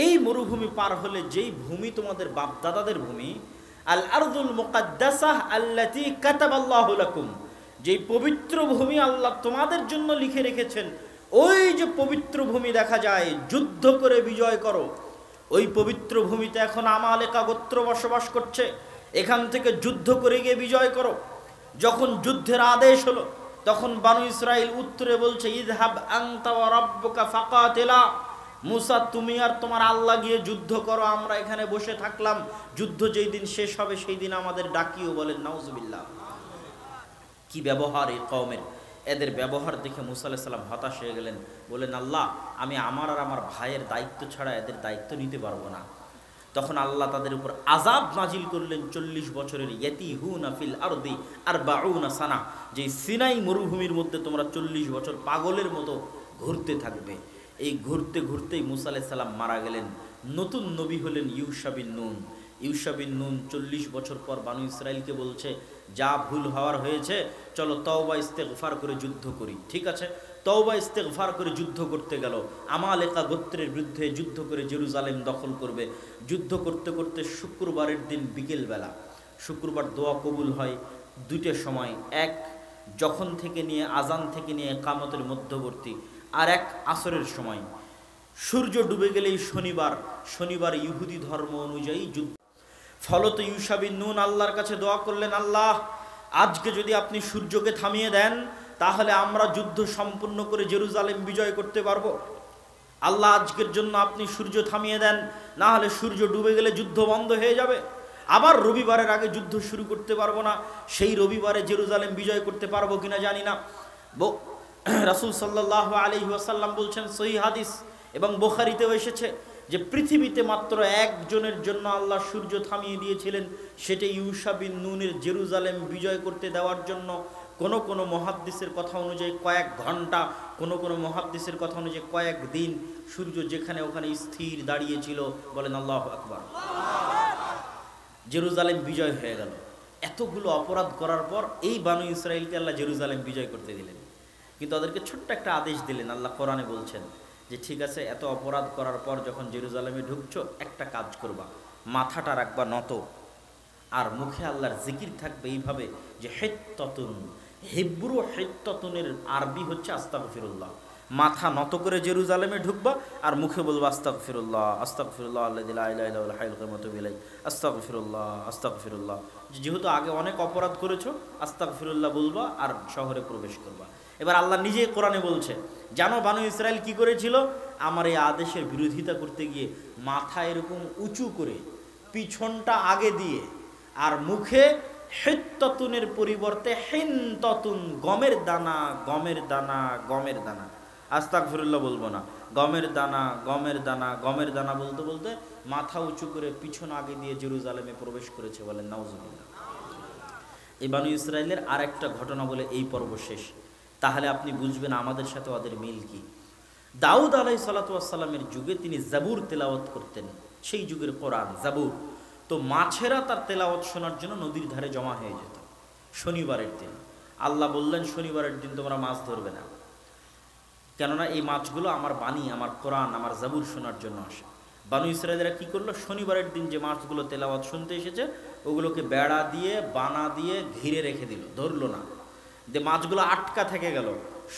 এই মরুভূমি পার হলে যেই ভূমি তোমাদের বাপ দাদাদের ভূমি, আল আরদুল মুকাদ্দাসাহ আল্লাতী কাতাবাল্লাহু লাকুম, যেই পবিত্র ভূমি আল্লাহ তোমাদের জন্য লিখে রেখেছেন, ওই যে পবিত্র ভূমি দেখা যায়, যুদ্ধ করে বিজয় করো। ওই পবিত্র ভূমিতে এখন আমালেকা গোত্র বসবাস করছে, এখান থেকে যুদ্ধ করে গিয়ে বিজয় করো। যখন যুদ্ধের আদেশ হলো, তখন বানু ইসরাইল উত্তরে বলছে, ইযহাব আনতা ওয়া রাব্বুকা ফাকাতিলা। মুসা, তুমি আর তোমার আল্লাহ গিয়ে যুদ্ধ করো, আমরা এখানে বসে থাকলাম, যুদ্ধ যেই দিন শেষ হবে সেই দিন আমাদের ডাকিও। বলেন নাউজুবিল্লাহ। কি ব্যবহার এই কওমের! এদের ব্যবহার দেখে মুসা আলাইহিস সালাম হতাশ হয়ে গেলেন। বলেন, আল্লাহ, আমি আমার আর আমার ভাইয়ের দায়িত্ব ছাড়া এদের দায়িত্ব নিতে পারবো না। তখন আল্লাহ তাদের উপর আযাব নাজিল করলেন 40 বছরের। ইয়াতিহুনা ফিল আরদি 40 সানা, যে সিনাই মরুভূমির মধ্যে তোমরা 40 বছর পাগলের মতো ঘুরতে থাকবে। এই ঘুরতে ঘুরতেই মুসা আলাইহিস সালাম মারা গেলেন। নতুন নবী হলেন ইউশা বিন নুন। ইউশা বিন নুন 40 বছর পর বানু ইসরাইলকে বলছে, যা ভুল হওয়ার হয়েছে, চলো তওবা ইস্তেগফার করে যুদ্ধ করি। ঠিক আছে, তওবা ইস্তেগফার করে যুদ্ধ করতে গেল। আমালেকা গোত্রের বিরুদ্ধে যুদ্ধ করে জেরুজালেম দখল করবে। যুদ্ধ করতে করতে শুক্রবারের দিন বিকেলবেলা, শুক্রবার দোয়া কবুল হয় দুইটার সময়, এক যখন থেকে নিয়ে আজান থেকে নিয়ে কামতের মধ্যবর্তী, আর এক আসরের সময়। সূর্য ডুবে গেলেই শনিবার, শনিবার ইহুদি ধর্ম অনুযায়ী যুদ্ধ। ফলত ইউশা বিন নুন আল্লাহর কাছে দোয়া করলেন, আল্লাহ, আজকে যদি আপনি সূর্যকে থামিয়ে দেন, তাহলে আমরা যুদ্ধ সম্পূর্ণ করে জেরুজালেম বিজয় করতে পারবো। আল্লাহ, আজকের জন্য আপনি সূর্য থামিয়ে দেন, না হলে সূর্য ডুবে গেলে যুদ্ধ বন্ধ হয়ে যাবে, আবার রবিবারের আগে যুদ্ধ শুরু করতে পারবো না। সেই রবিবারে জেরুজালেম বিজয় করতে পারবো কিনা জানি না। রাসূল সাল্লাল্লাহু আলাইহি ওয়াসাল্লাম বলছেন, সহিহ হাদিস এবং বুখারীতেও এসেছে, যে পৃথিবীতে মাত্র একজনের জন্য আল্লাহ সূর্য থামিয়ে দিয়েছিলেন, সেটা ইউশা বিন নুনের জেরুজালেম বিজয় করতে দেওয়ার জন্য। কোন কোন মুহাদ্দিসের কথা অনুযায়ী কয়েক ঘন্টা, কোন কোন মুহাদ্দিসের কথা অনুযায়ী কয়েক দিন সূর্য যেখানে ওখানে স্থির দাঁড়িয়েছিল। বলেন আল্লাহু আকবার। জেরুজালেম বিজয় হয়ে গেল। এতগুলো অপরাধ করার পর এই বানু ইসরাইলকে আল্লাহ জেরুজালেম বিজয় করতে দিলেন, কিন্তু ওদেরকে ছোট্ট একটা আদেশ দিলেন। আল্লাহ কোরআনে বলছেন যে, ঠিক আছে, এত অপরাধ করার পর যখন জেরুজালেমে ঢুকছো, একটা কাজ করবা, মাথাটা রাখবা নত, আর মুখে আল্লাহর জিকির থাকবে এইভাবে যে হিত্তাতুন। হিব্রু হিত্তাতুনের আরবি হচ্ছে আস্তাগফিরুল্লাহ। মাথা নত করে জেরুজালেমে ঢুকবা আর মুখে বলবা আস্তাগফিরুল্লাহ, আস্তাগফিরুল্লাহ আল্লাযী লা ইলাহা ইল্লা হুয়াল হাইয়ুল কাইয়্যুম ওয়া আতুবু ইলাইহি, আস্তাগফিরুল্লাহ, আস্তাগফিরুল্লাহ। যেহেতু আগে অনেক অপরাধ করেছো, আস্তাগফিরুল্লাহ বলবা আর শহরে প্রবেশ করবা। এবার আল্লাহ নিজেই কোরআনে বলছে, জানো বানু ইসরাইল কি করেছিল? আমার এই আদেশের বিরোধিতা করতে গিয়ে মাথা এরকম উঁচু করে, পিছনটা আগে দিয়ে, আর মুখে হিত্তাতুনের পরিবর্তে হিনতাতুন, গমের দানা, গমের দানা, গমের দানা। আস্তাগফিরুল্লাহ বলবো না, গমের দানা, গমের দানা, গমের দানা বলতে বলতে মাথা উঁচু করে পিছন আগে দিয়ে জেরুজালেমে প্রবেশ করেছে। বলেন নাউজুবিল্লাহ। এই বানু ইসরাইলের আর একটা ঘটনা বলে এই পর্ব শেষ, তাহলে আপনি বুঝবেন আমাদের সাথে ওদের মিল কি। দাউদ আলাইহিস সালাতু ওয়াস সালামের যুগে তিনি জাবুর তেলাওয়াত করতেন, সেই যুগের কোরআন জাবুর। তো মাছেরা তার তেলাওয়াত শোনার জন্য নদীর ধারে জমা হয়ে যেত শনিবারের দিন। আল্লাহ বললেন, শনিবারের দিন তোমরা মাছ ধরবে না, কেননা এই মাছগুলো আমার বাণী, আমার কোরআন, আমার জাবুর শোনার জন্য আসে। বানু ইসরায়েলরা কি করলো? শনিবারের দিন যে মাছগুলো তেলাওয়াত শুনতে এসেছে, ওগুলোকে বেড়া দিয়ে, বানা দিয়ে ঘিরে রেখে দিল, ধরলো না। যে মাছগুলো আটকা থেকে গেল।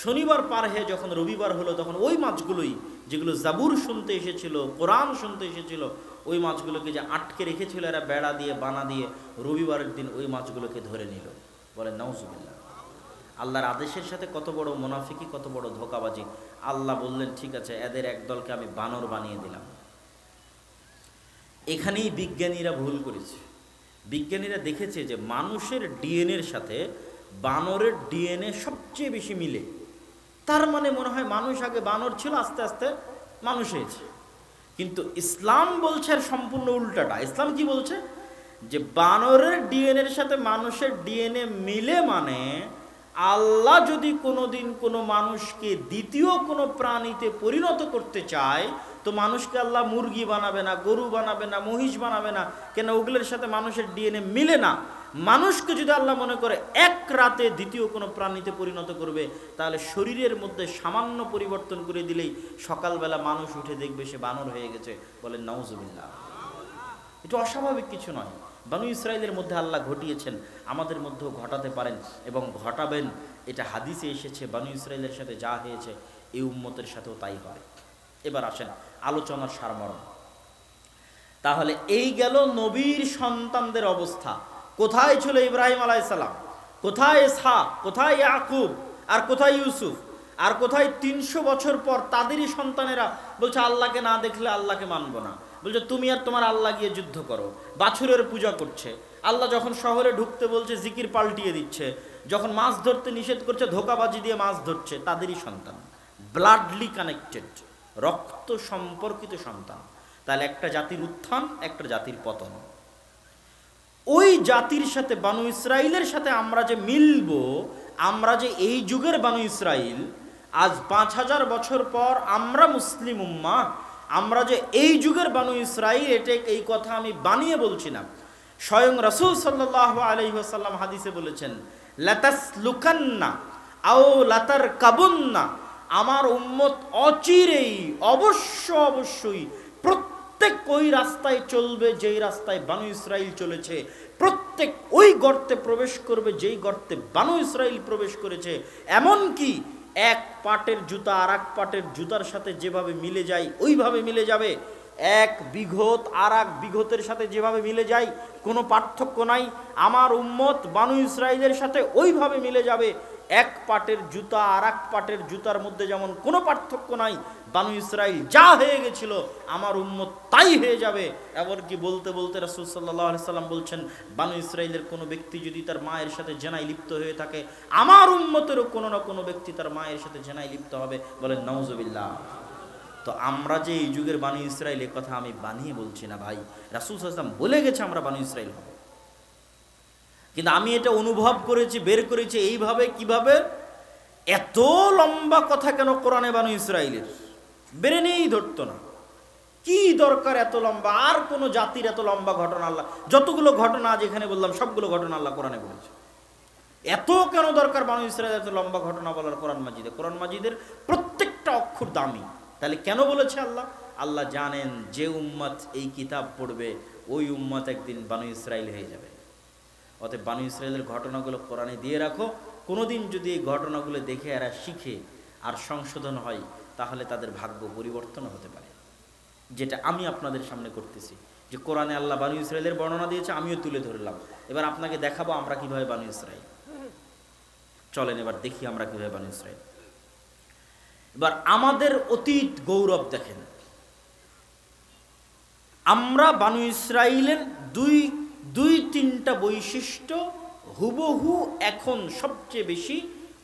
শনিবার পার হয়ে যখন রবিবার হলো, তখন ওই মাছগুলোই যেগুলো জাবুর শুনতে এসেছিল, কোরআন শুনতে এসেছিল, ওই মাছগুলোকে যে আটকে রেখেছিল এরা বেড়া দিয়ে, বানা দিয়ে, রবিবারের দিন ওই মাছগুলোকে ধরে নিল। বলেন নাউজুবিল্লাহ। আল্লাহর আদেশের সাথে কত বড় মুনাফিকি, কত বড় ধোঁকাবাজি। আল্লাহ বললেন ঠিক আছে, এদের একদলকে আমি বানর বানিয়ে দিলাম। এখানেই বিজ্ঞানীরা ভুল করেছে। বিজ্ঞানীরা দেখেছে যে মানুষের ডিএনএর সাথে বানরের ডিএনএ সবচেয়ে বেশি মিলে। তার মানে মনে হয় মানুষ আগে বানর ছিল, আস্তে আস্তে মানুষ হয়েছে। কিন্তু ইসলাম বলছে আর সম্পূর্ণ উল্টাটা। ইসলাম কি বলছে? যে বানরের ডিএনএর সাথে মানুষের ডিএনএ মিলে মানে আল্লাহ যদি কোনোদিন কোনো মানুষকে দ্বিতীয় কোনো প্রাণীতে পরিণত করতে চায়, তো মানুষকে আল্লাহ মুরগি বানাবে না, গরু বানাবে না, মহিষ বানাবে না। কেন? ওগুলোর সাথে মানুষের ডিএনএ মিলে না। মানুষকে যদি আল্লাহ মনে করে এক রাতে দ্বিতীয় কোনো প্রাণীতে পরিণত করবে, তাহলে শরীরের মধ্যে সামান্য পরিবর্তন করে দিলেই সকালবেলা মানুষ উঠে দেখবে সে বানর হয়ে গেছে। বলেন নাউজুবিল্লাহ। এটা অস্বাভাবিক কিছু নয়। বানু ইসরাইলের মধ্যে আল্লাহ ঘটিয়েছেন, আমাদের মধ্যেও ঘটাতে পারেন এবং ঘটাবেন। এটা হাদিসে এসেছে, বানু ইসরাইলের সাথে যা হয়েছে এই উম্মতের সাথেও তাই হবে। এবার আসেন আলোচনার সারমর্ম। তাহলে এই গেল নবীর সন্তানদের অবস্থা। কোথায় ছিল ইব্রাহিম আলাইহিস সালাম, কোথায় ইসহাক, কোথায় ইয়াকুব, আর কোথায় ইউসুফ, আর কোথায় 300 বছর পর তাদেরই সন্তানেরা বলছে আল্লাহকে না দেখলে আল্লাহকে মানব না। বলছে তুমি আর তোমার আল্লাহ গিয়ে যুদ্ধ করো। বাছুরের পূজা করছে। আল্লাহ যখন শহরে ঢুকতে বলছে জিকির পাল্টিয়ে দিচ্ছে। যখন মাছ ধরতে নিষেধ করছে ধোঁকাবাজি দিয়ে মাছ ধরছে। তাদেরই সন্তান, ব্লাডলি কানেক্টেড, রক্ত সম্পর্কিত সন্তান। তাহলে একটা জাতির উত্থান, একটা জাতির পতন। ওই জাতির সাথে বানু ইসরাইলের সাথে আমরা যে মিলব, আমরা যে এই যুগের বানু ইসরাইল, আজ 5000 বছর পর আমরা মুসলিম উম্মাহ, আমরা যে এই যুগের বানু ইসরাইল, এটা এই কথা আমি বানিয়ে বলছি না। স্বয়ং রাসূল সাল্লাল্লাহু আলাইহি ওয়াসাল্লাম হাদিসে বলেছেন, লাতাসলুকান্না আও লাতারকাবুন্না, আমার উম্মত অচিরেই অবশ্যই প্রত্যেক ওই রাস্তায় চলবে যেই রাস্তায় বানু ইসরাইল চলেছে। প্রত্যেক ওই গর্তে প্রবেশ করবে যেই গর্তে বানু ইসরাইল প্রবেশ করেছে। এমন কি এক পাটের জুতা আর এক পাটের জুতার সাথে যেভাবে মিলে যায় ওইভাবে মিলে যাবে। এক বিঘত আর এক বিঘতের সাথে যেভাবে মিলে যায় কোনো পার্থক্য নাই। আমার উম্মত বানু ইসরাইলের সাথে ওইভাবে মিলে যাবে। এক পাটের জুতা আর এক পাটের জুতার মধ্যে যেমন কোনো পার্থক্য নাই। বানু ইসরাইল যা হয়ে গেছিল আমার উম্মত তাই হয়ে যাবে। এমনকি বলতে বলতে রাসূল সাল্লাল্লাহু আলাইহি সাল্লাম বলছেন, বানু ইসরাইলের কোনো ব্যক্তি যদি তার মায়ের সাথে জেনায় লিপ্ত হয়ে থাকে, আমার উম্মতেরও কোনো না কোনো ব্যক্তি তার মায়ের সাথে জেনায় লিপ্ত হবে। বলেন নাউজুবিল্লাহ। তো আমরা যে এই যুগের বানু ইসরাইল, এ কথা আমি বানিয়ে বলছি না ভাই। রাসূল সাল্লাল্লাহু আলাইহি ওয়াসাল্লাম বলে গেছে আমরা বানু ইসরাইল হব। কিন্তু আমি এটা অনুভব করেছি, বের করেছি এইভাবে। কিভাবে? এত লম্বা কথা কেন কোরআনে বানু ইসরাইলের? বেরে নিয়েই ধরতো না। কি দরকার এত লম্বা? আর কোন জাতির এত লম্বা ঘটনা আল্লাহ, যতগুলো ঘটনা আজ এখানে বললাম সবগুলো ঘটনা আল্লাহ কোরআনে বলেছে। এত কেন দরকার বানু ইসরাইল এত লম্বা ঘটনা বলার কোরআন মাজিদে? কোরআন মাজিদের প্রত্যেকটা অক্ষর দামি। তাহলে কেন বলেছে আল্লাহ? আল্লাহ জানেন যে উম্মত এই কিতাব পড়বে ওই উম্মত একদিন বানু ইসরাইল হয়ে যাবে। অতএব বানু ইসরাইলের ঘটনাগুলো কোরআনে দিয়ে রাখো। কোনোদিন যদি এই ঘটনাগুলো দেখে এরা শিখে আর সংশোধন হয়, তাহলে তাদের ভাগ্য পরিবর্তন হতে পারে। যেটা আমি আপনাদের সামনে করতেছি, যে কোরআনে আল্লাহ বানু ইসরাইলের বর্ণনা দিয়েছে, আমিও তুলে ধরলাম। এবার আপনাকে দেখাবো আমরা কিভাবে বানু ইসরাইল। চলেন এবার দেখি আমরা কিভাবে বানু ইসরাইল। এবার আমাদের অতীত গৌরব দেখেন। আমরা বানু ইসরাইলের দুই তিনটা বৈশিষ্ট্য হুবহু এখন সবচেয়ে বেশি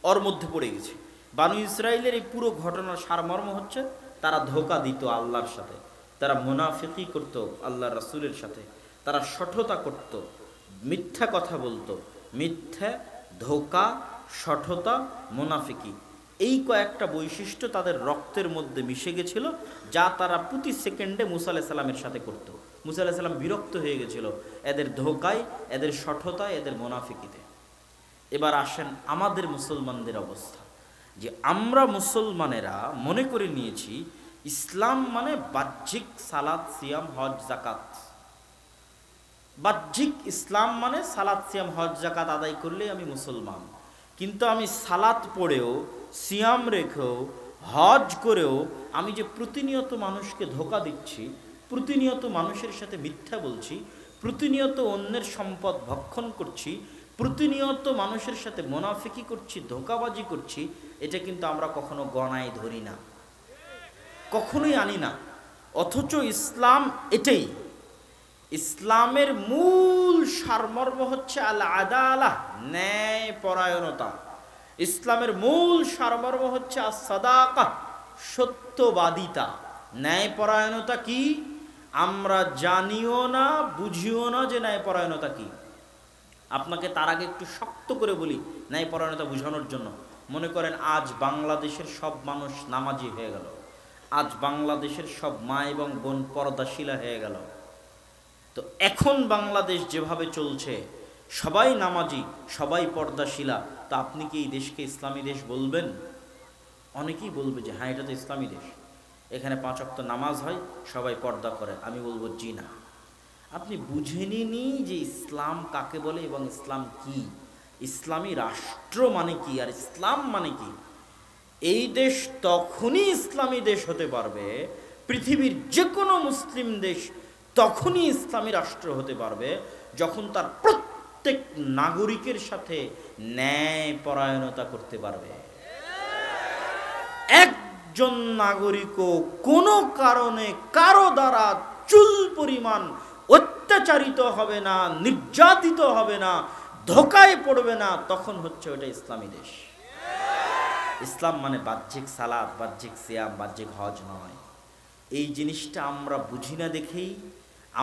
ওর মধ্যে পড়ে গেছে। বানু ইসরাইলের এই পুরো ঘটনার সারমর্ম হচ্ছে, তারা ধোঁকা দিত আল্লাহর সাথে, তারা মুনাফিকি করত আল্লাহর রাসূলের সাথে, তারা শঠতা করত, মিথ্যা কথা বলতো। মিথ্যা, ধোঁকা, শঠতা, মুনাফিকি, এই কয়েকটা বৈশিষ্ট্য তাদের রক্তের মধ্যে মিশে গেছিল, যা তারা প্রতি সেকেন্ডে মুসা আলাইহিস সালামের সাথে করত। মুসা আলাইহিস সালাম বিরক্ত হয়ে গেছিল এদের ধোঁকায়, এদের শঠতায়, এদের মুনাফিকিতে। এবার আসেন আমাদের মুসলমানদের অবস্থা। যে আমরা মুসলমানেরা মনে করে নিয়েছি ইসলাম মানে বাহ্যিক সালাত, সিয়াম, হজ, যাকাত। বাহ্যিক ইসলাম মানে সালাত, সিয়াম, হজ, যাকাত আদায় করলেই আমি মুসলমান। কিন্তু আমি সালাত পড়েও, সিয়াম রেখেও, হজ করেও আমি যে প্রতিনিয়ত মানুষকে ধোঁকা দিচ্ছি, প্রতিনিয়ত মানুষের সাথে মিথ্যা বলছি, প্রতিনিয়ত অন্যের সম্পদ ভক্ষণ করছি, প্রতিনিয়ত মানুষের সাথে মুনাফিকি করছি, ধোঁকাবাজি করছি, এটা কিন্তু আমরা কখনো গণায় ধরি না, কখনোই আনি না। অথচ ইসলাম এটাই, ইসলামের মূল সারমর্ম হচ্ছে আল আদালাহ, ন্যায় পরায়ণতা। ইসলামের মূল সারমর্ম হচ্ছে আস সাদাকাহ, সত্যবাদিতা। ন্যায় পরায়ণতা কি আমরা জানিও না, বুঝিও না যে ন্যায় পরায়ণতা কি। আপনাকে তার আগে একটু শক্ত করে বলি ন্যায় পরায়ণতা বোঝানোর জন্য। মনে করেন আজ বাংলাদেশের সব মানুষ নামাজি হয়ে গেল, আজ বাংলাদেশের সব মা এবং বোন পর্দাশীলা হয়ে গেল। তো এখন বাংলাদেশ যেভাবে চলছে, সবাই নামাজি, সবাই পর্দাশীলা, তা আপনি কি এই দেশকে ইসলামী দেশ বলবেন? অনেকেই বলবে যে হ্যাঁ, এটা তো ইসলামী দেশ, এখানে 5 ওয়াক্ত নামাজ হয়, সবাই পর্দা করে। আমি বলবো জি না, আপনি বুঝেনি যে ইসলাম কাকে বলে এবং ইসলাম কি, ইসলামী রাষ্ট্র মানে কি, আর ইসলাম মানে কি। এই দেশ তখনই ইসলামী দেশ হতে পারবে, পৃথিবীর যে কোনো মুসলিম দেশ তখনই ইসলামী রাষ্ট্র হতে পারবে যখন তার প্রত্যেক নাগরিকের সাথে ন্যায় পরায়ণতা করতে পারবে। একজন নাগরিকও কোনো কারণে কারো দ্বারা চুল পরিমাণ অত্যাচারিত হবে না, নির্যাতিত হবে না, ধোকায় পড়বে না, তখন হচ্ছে ওটা ইসলামী দেশ। ইসলাম মানে বাহ্যিক সালাত, বাহ্যিক সিয়াম, বাহ্যিক হজ নয়। এই জিনিসটা আমরা বুঝি না দেখেই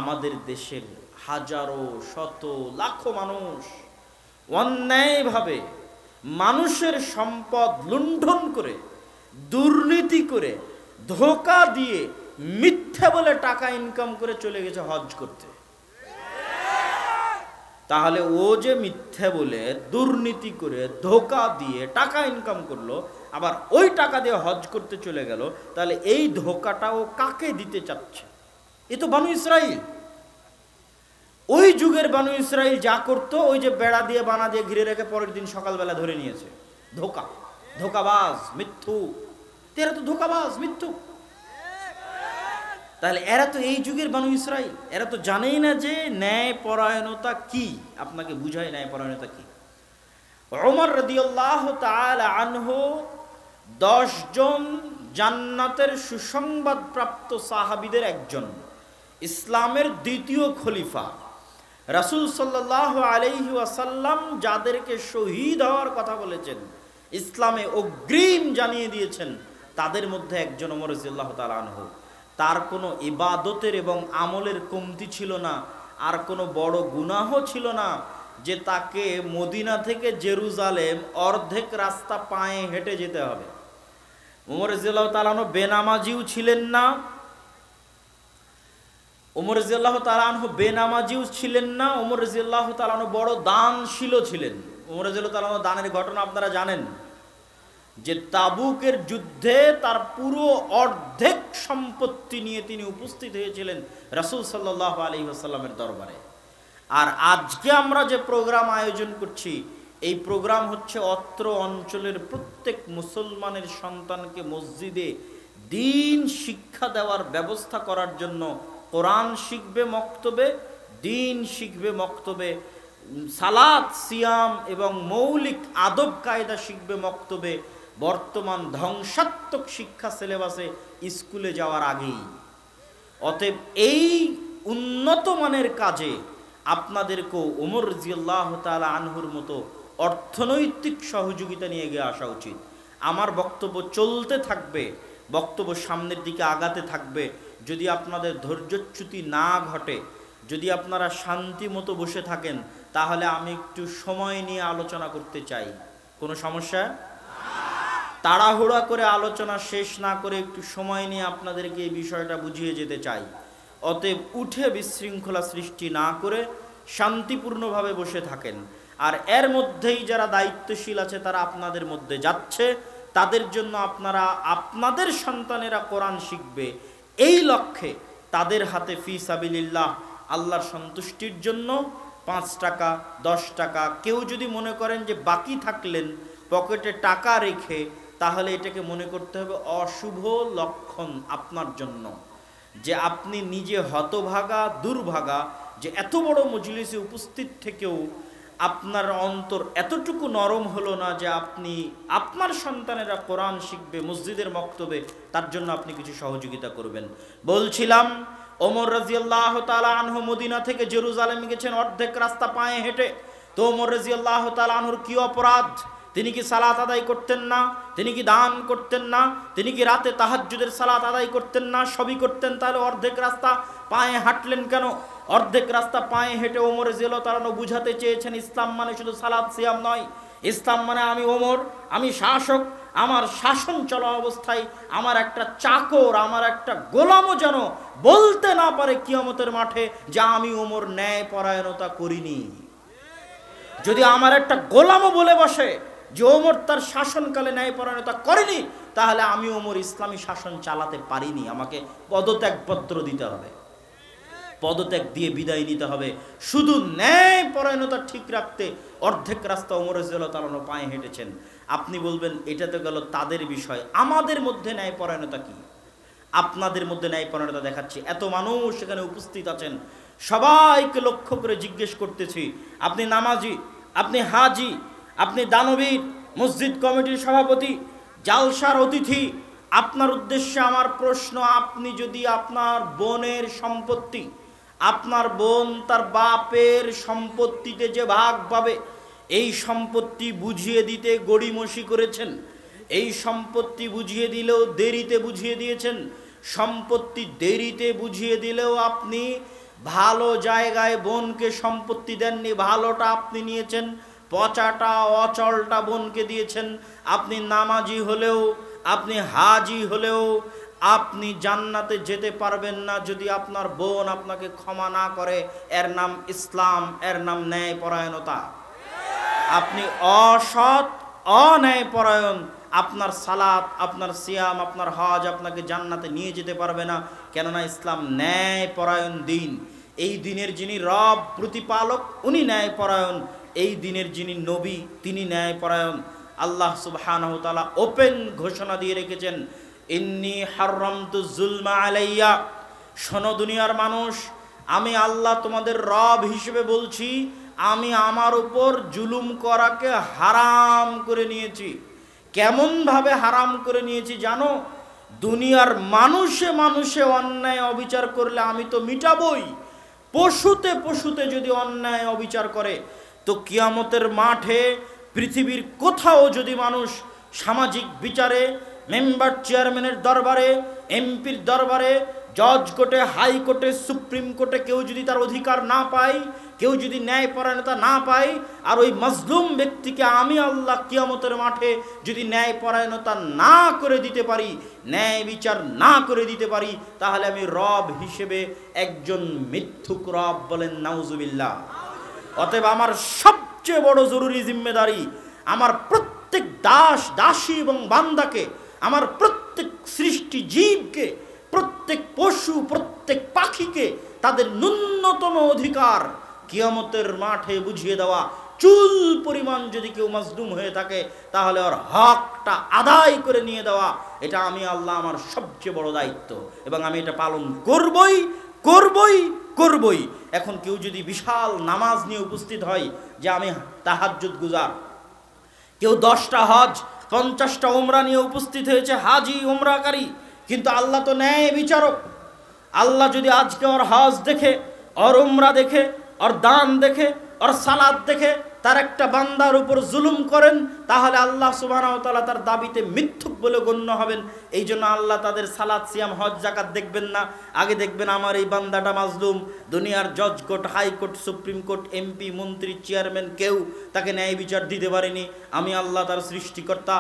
আমাদের দেশের হাজারো শত লাখো মানুষ অন্যায়ভাবে মানুষের সম্পদ লুণ্ঠন করে, দুর্নীতি করে, ধোঁকা দিয়ে, মিথ্যা বলে টাকা ইনকাম করে চলে গেছে হজ করতে। তাহলে ও যে মিথ্যা বলে, দুর্নীতি করে, ধোঁকা দিয়ে টাকা ইনকাম করলো, আবার ওই টাকা দিয়ে হজ করতে চলে গেল, তাহলে এই ধোঁকাটা ও কাকে দিতে চাচ্ছে? এ তো বানু ইসরাইল। ওই যুগের বানু ইসরাইল যা করতো, ওই যে বেড়া দিয়ে বানা দিয়ে ঘিরে রেখে পরের দিন সকালবেলা ধরে নিয়েছে। ধোঁকা, ধোঁকাবাজ, মিথ্যু। এরা তো ধোঁকাবাজ, মিথ্যু। তাহলে এরা তো এই যুগের বানু ইসরাইল, এরা তো জানেই না যে ন্যায় পরায়ণতা কি। আপনাকে বুঝায় ন্যায় পরায়ণতা কি। ওমর রাদিয়াল্লাহু তাআলা আনহু 10 জন জান্নাতের সুসংবাদ প্রাপ্ত সাহাবীদের একজন, ইসলামের দ্বিতীয় খলিফা, রাসূল সাল্লাল্লাহু আলাইহি ওয়াসাল্লাম যাদেরকে শহীদ হওয়ার কথা বলেছেন, ইসলামে অগ্রিম জানিয়ে দিয়েছেন, তাদের মধ্যে একজন ওমর রাদিয়াল্লাহু তাআলা আনহু। তার কোনো ইবাদতের এবং আমলের কমতি ছিল না, আর কোনো বড় গুনাহ ছিল না যে তাকে মদিনা থেকে জেরুজালেম অর্ধেক রাস্তা পায়ে হেঁটে যেতে হবে। ওমর রাদিয়াল্লাহু তাআলা আনহু বেনামাজিও ছিলেন না, ওমর রাদিয়াল্লাহু তাআলা আনহু বেনামাজিও ছিলেন না, ওমর রাদিয়াল্লাহু তাআলা আনহু বড় দানশীল ছিলেন। ওমর রাদিয়াল্লাহু তাআলা আনহু দানের ঘটনা আপনারা জানেন, যে তাবুকের যুদ্ধে তার পুরো অর্ধেক সম্পত্তি নিয়ে তিনি উপস্থিত হয়েছিলেন রাসূল সাল্লাল্লাহু আলাইহি ওয়াসাল্লামের দরবারে। আর আজকে আমরা যে প্রোগ্রাম আয়োজন করছি, এই প্রোগ্রাম হচ্ছে অত্র অঞ্চলের প্রত্যেক মুসলমানের সন্তানকে মসজিদে দিন শিক্ষা দেওয়ার ব্যবস্থা করার জন্য। কোরআন শিখবে মক্তবে, দিন শিখবে মক্তবে, সালাত, সিয়াম এবং মৌলিক আদব কায়দা শিখবে মক্তবে। বর্তমান ধ্বংসাত্মক শিক্ষা সিলেবাসে স্কুলে যাওয়ার আগেই। অতএব এই উন্নত মানের কাজে আপনাদেরকেও ওমর রাদিয়াল্লাহু তাআলা আনহুর মতো অর্থনৈতিক সহযোগিতা নিয়ে গিয়ে আসা উচিত। আমার বক্তব্য চলতে থাকবে, বক্তব্য সামনের দিকে আগাতে থাকবে। যদি আপনাদের ধৈর্যচ্যুতি না ঘটে, যদি আপনারা শান্তি মতো বসে থাকেন, তাহলে আমি একটু সময় নিয়ে আলোচনা করতে চাই। কোনো সমস্যা? তাড়াহুড়া করে আলোচনা শেষ না করে একটু সময় নিয়ে আপনাদেরকে এই বিষয়টা বুঝিয়ে যেতে চাই। অতএব উঠে বিশৃঙ্খলা সৃষ্টি না করে শান্তিপূর্ণভাবে বসে থাকেন। আর এর মধ্যেই যারা দায়িত্বশীল আছে তারা আপনাদের মধ্যে যাচ্ছে, তাদের জন্য আপনারা, আপনাদের সন্তানেরা কোরআন শিখবে, এই লক্ষ্যে তাদের হাতে ফি সাবিলিল্লাহ, আল্লাহর সন্তুষ্টির জন্য 5 টাকা, 10 টাকা, কেউ যদি মনে করেন যে বাকি থাকলেন পকেটে টাকা রেখে, তাহলে এটাকে মনে করতে হবে অশুভ লক্ষণ আপনার জন্য, যে আপনি নিজে হতভাগা, দুর্ভাগা, যে এত বড় মজলিসে উপস্থিত থেকেও আপনার অন্তর এতটুকু নরম হলো না যে আপনি আপনার সন্তানেরা কোরআন শিখবে মসজিদের মক্তবে, তার জন্য আপনি কিছু সহযোগিতা করবেন। বলছিলাম ওমর রাদিয়াল্লাহু তাআলা আনহু মদিনা থেকে জেরুজালেম গেছেন অর্ধেক রাস্তা পায়ে হেঁটে। তো ওমর রাদিয়াল্লাহু তাআলা আনহুর কি অপরাধ? তিনি কি সালাত আদায় করতেন না? তিনি কি দান করতেন না? তিনি কি রাতে তাহাজ্জুদের সালাত আদায় করতেন না? সবই করতেন, তাহলে অর্ধেক রাস্তা পায়ে হাঁটলেন কেন? অর্ধেক রাস্তা পায়ে হেঁটে ওমর রাদিয়াল্লাহু তাআলা বুঝাতে চেয়েছেন ইসলাম মানে শুধু সালাত সিয়াম নয়। ইসলাম মানে আমি ওমর, আমি শাসক, আমার শাসন চলা অবস্থায় আমার একটা চাকর, আমার একটা গোলামও যেন বলতে না পারে কিয়ামতের মাঠে যে আমি ওমর ন্যায় পরায়ণতা করিনি। যদি আমার একটা গোলামও বলে বসে যে ওমর তার শাসনকালে ন্যায়পরায়ণতা করেনি, তাহলে আমি ওমর ইসলামী শাসন চালাতে পারিনি, আমাকে পদত্যাগপত্র দিতে হবে, পদত্যাগ দিয়ে বিদায় নিতে হবে। শুধু ন্যায়পরায়ণতা ঠিক রাখতে অর্ধেক রাস্তা ওমর রাদিয়াল্লাহু তাআলা পায়ে হেঁটেছেন। আপনি বলবেন এটা তো গেল তাদের বিষয়, আমাদের মধ্যে ন্যায়পরায়ণতা কি? আপনাদের মধ্যে ন্যায়পরায়ণতা দেখাচ্ছি। এত মানুষ এখানে উপস্থিত আছেন, সবাইকে লক্ষ্য করে জিজ্ঞেস করতেছি, আপনি নামাজি, আপনি হাজি, আপনি দানবীর, মসজিদ কমিটির সভাপতি, জালসার অতিথি, আপনার উদ্দেশ্যে আমার প্রশ্ন, আপনি যদি আপনার বোনের সম্পত্তি, আপনার বোন তার বাপের সম্পত্তিতে যে ভাগ পাবে, এই সম্পত্তি বুঝিয়ে দিতে গড়িমসি করেছেন, এই সম্পত্তি বুঝিয়ে দিলেও দেরিতে বুঝিয়ে দিয়েছেন, সম্পত্তি দেরিতে বুঝিয়ে দিলেও আপনি ভালো জায়গায় বোনকে সম্পত্তি দেননি, ভালোটা আপনি নিয়েছেন, পচাটা অচলটা বোনকে দিয়েছেন। আপনি নামাজি হলেও, আপনি হাজি হলেও আপনি জান্নাতে যেতে পারবেন না যদি আপনার বোন আপনাকে ক্ষমা না করে। এর নাম ইসলাম, এর নাম ন্যায়পরায়ণতা। আপনি অসৎ, অন্যায়পরায়ণ, আপনার সালাত, আপনার সিয়াম, আপনার হজ আপনাকে জান্নাতে নিয়ে যেতে পারবে না। কেননা ইসলাম ন্যায়পরায়ণ দিন। এই দিনের যিনি রব প্রতিপালক উনি ন্যায়পরায়ণ, এই দিনের যিনি নবী তিনি ন্যায়পরায়ণ। আল্লাহ সুবহানাহু ওয়া তাআলা ওপেন ঘোষণা দিয়ে রেখেছেন, ইন্নী হারামতু যুলমা আলাইয়া। শোনো দুনিয়ার মানুষ, আমি আল্লাহ তোমাদের রব হিসেবে বলছি, আমি আমার উপর জুলুম করাকে হারাম করে নিয়েছি। কেমনভাবে হারাম করে নিয়েছি জানো? দুনিয়ার মানুষে মানুষে অন্যায় অবিচার করলে আমি তো মিটাবই, পশুতে পশুতে যদি অন্যায় অবিচার করে তো কিয়ামতের মাঠে পৃথিবীর কোথাও যদি মানুষ সামাজিক বিচারে, মেম্বার চেয়ারম্যানের দরবারে, এমপির দরবারে, জজ কোর্টে, হাইকোর্টে, সুপ্রিম কোর্টে কেউ যদি তার অধিকার না পায়, কেউ যদি ন্যায়পরায়ণতা না পায়, আর ওই মজলুম ব্যক্তিকে আমি আল্লাহ কিয়ামতের মাঠে যদি ন্যায়পরায়ণতা না করে দিতে পারি, ন্যায় বিচার না করে দিতে পারি, তাহলে আমি রব হিসেবে একজন মিথ্যুক রব, বলেন নাউজুবিল্লাহ। অতএব আমার সবচেয়ে বড় জরুরি জিম্মেদারি, আমার প্রত্যেক দাস দাসী এবং বান্দাকে, আমার প্রত্যেক সৃষ্টি জীবকে, প্রত্যেক পশু, প্রত্যেক পাখিকে তাদের ন্যূনতম অধিকার কিয়ামতের মাঠে বুঝিয়ে দেওয়া। চুল পরিমাণ যদি কেউ মাজলুম হয়ে থাকে তাহলে ওর হকটা আদায় করে নিয়ে দেওয়া, এটা আমি আল্লাহ আমার সবচেয়ে বড় দায়িত্ব, এবং আমি এটা পালন করবই করবই করবই। এখন কেউ যদি বিশাল নামাজ নিয়ে উপস্থিত হয় যে আমি তাহাজ্জুদ গুজার, কেউ 10টা হজ 50টা উমরা নিয়ে উপস্থিত হয়েছে, হাজি উমরাকারী, কিন্তু আল্লাহ তো ন্যায় বিচারক। আল্লাহ যদি আজকে ওর হজ দেখে, ওর উমরা দেখে, ওর দান দেখে, ওর সালাত দেখে তার একটা বান্দার উপর জুলুম করেন, তাহলে আল্লাহ সুবহানাহু ওয়া তাআলা তার দাবিতে মিথ্যুক বলে গণ্য হবেন। এই জন্য আল্লাহ তাদের সালাত, সিয়াম, হজ, যাকাত দেখবেন না, আগে দেখবেন আমার এই বান্দাটা মাজলুম। দুনিয়ার জজ court, high court, supreme court, MP, মন্ত্রী, চেয়ারম্যান কেউ তাকে ন্যায় বিচার দিতে পারেনি। আমি আল্লাহ তার সৃষ্টিকর্তা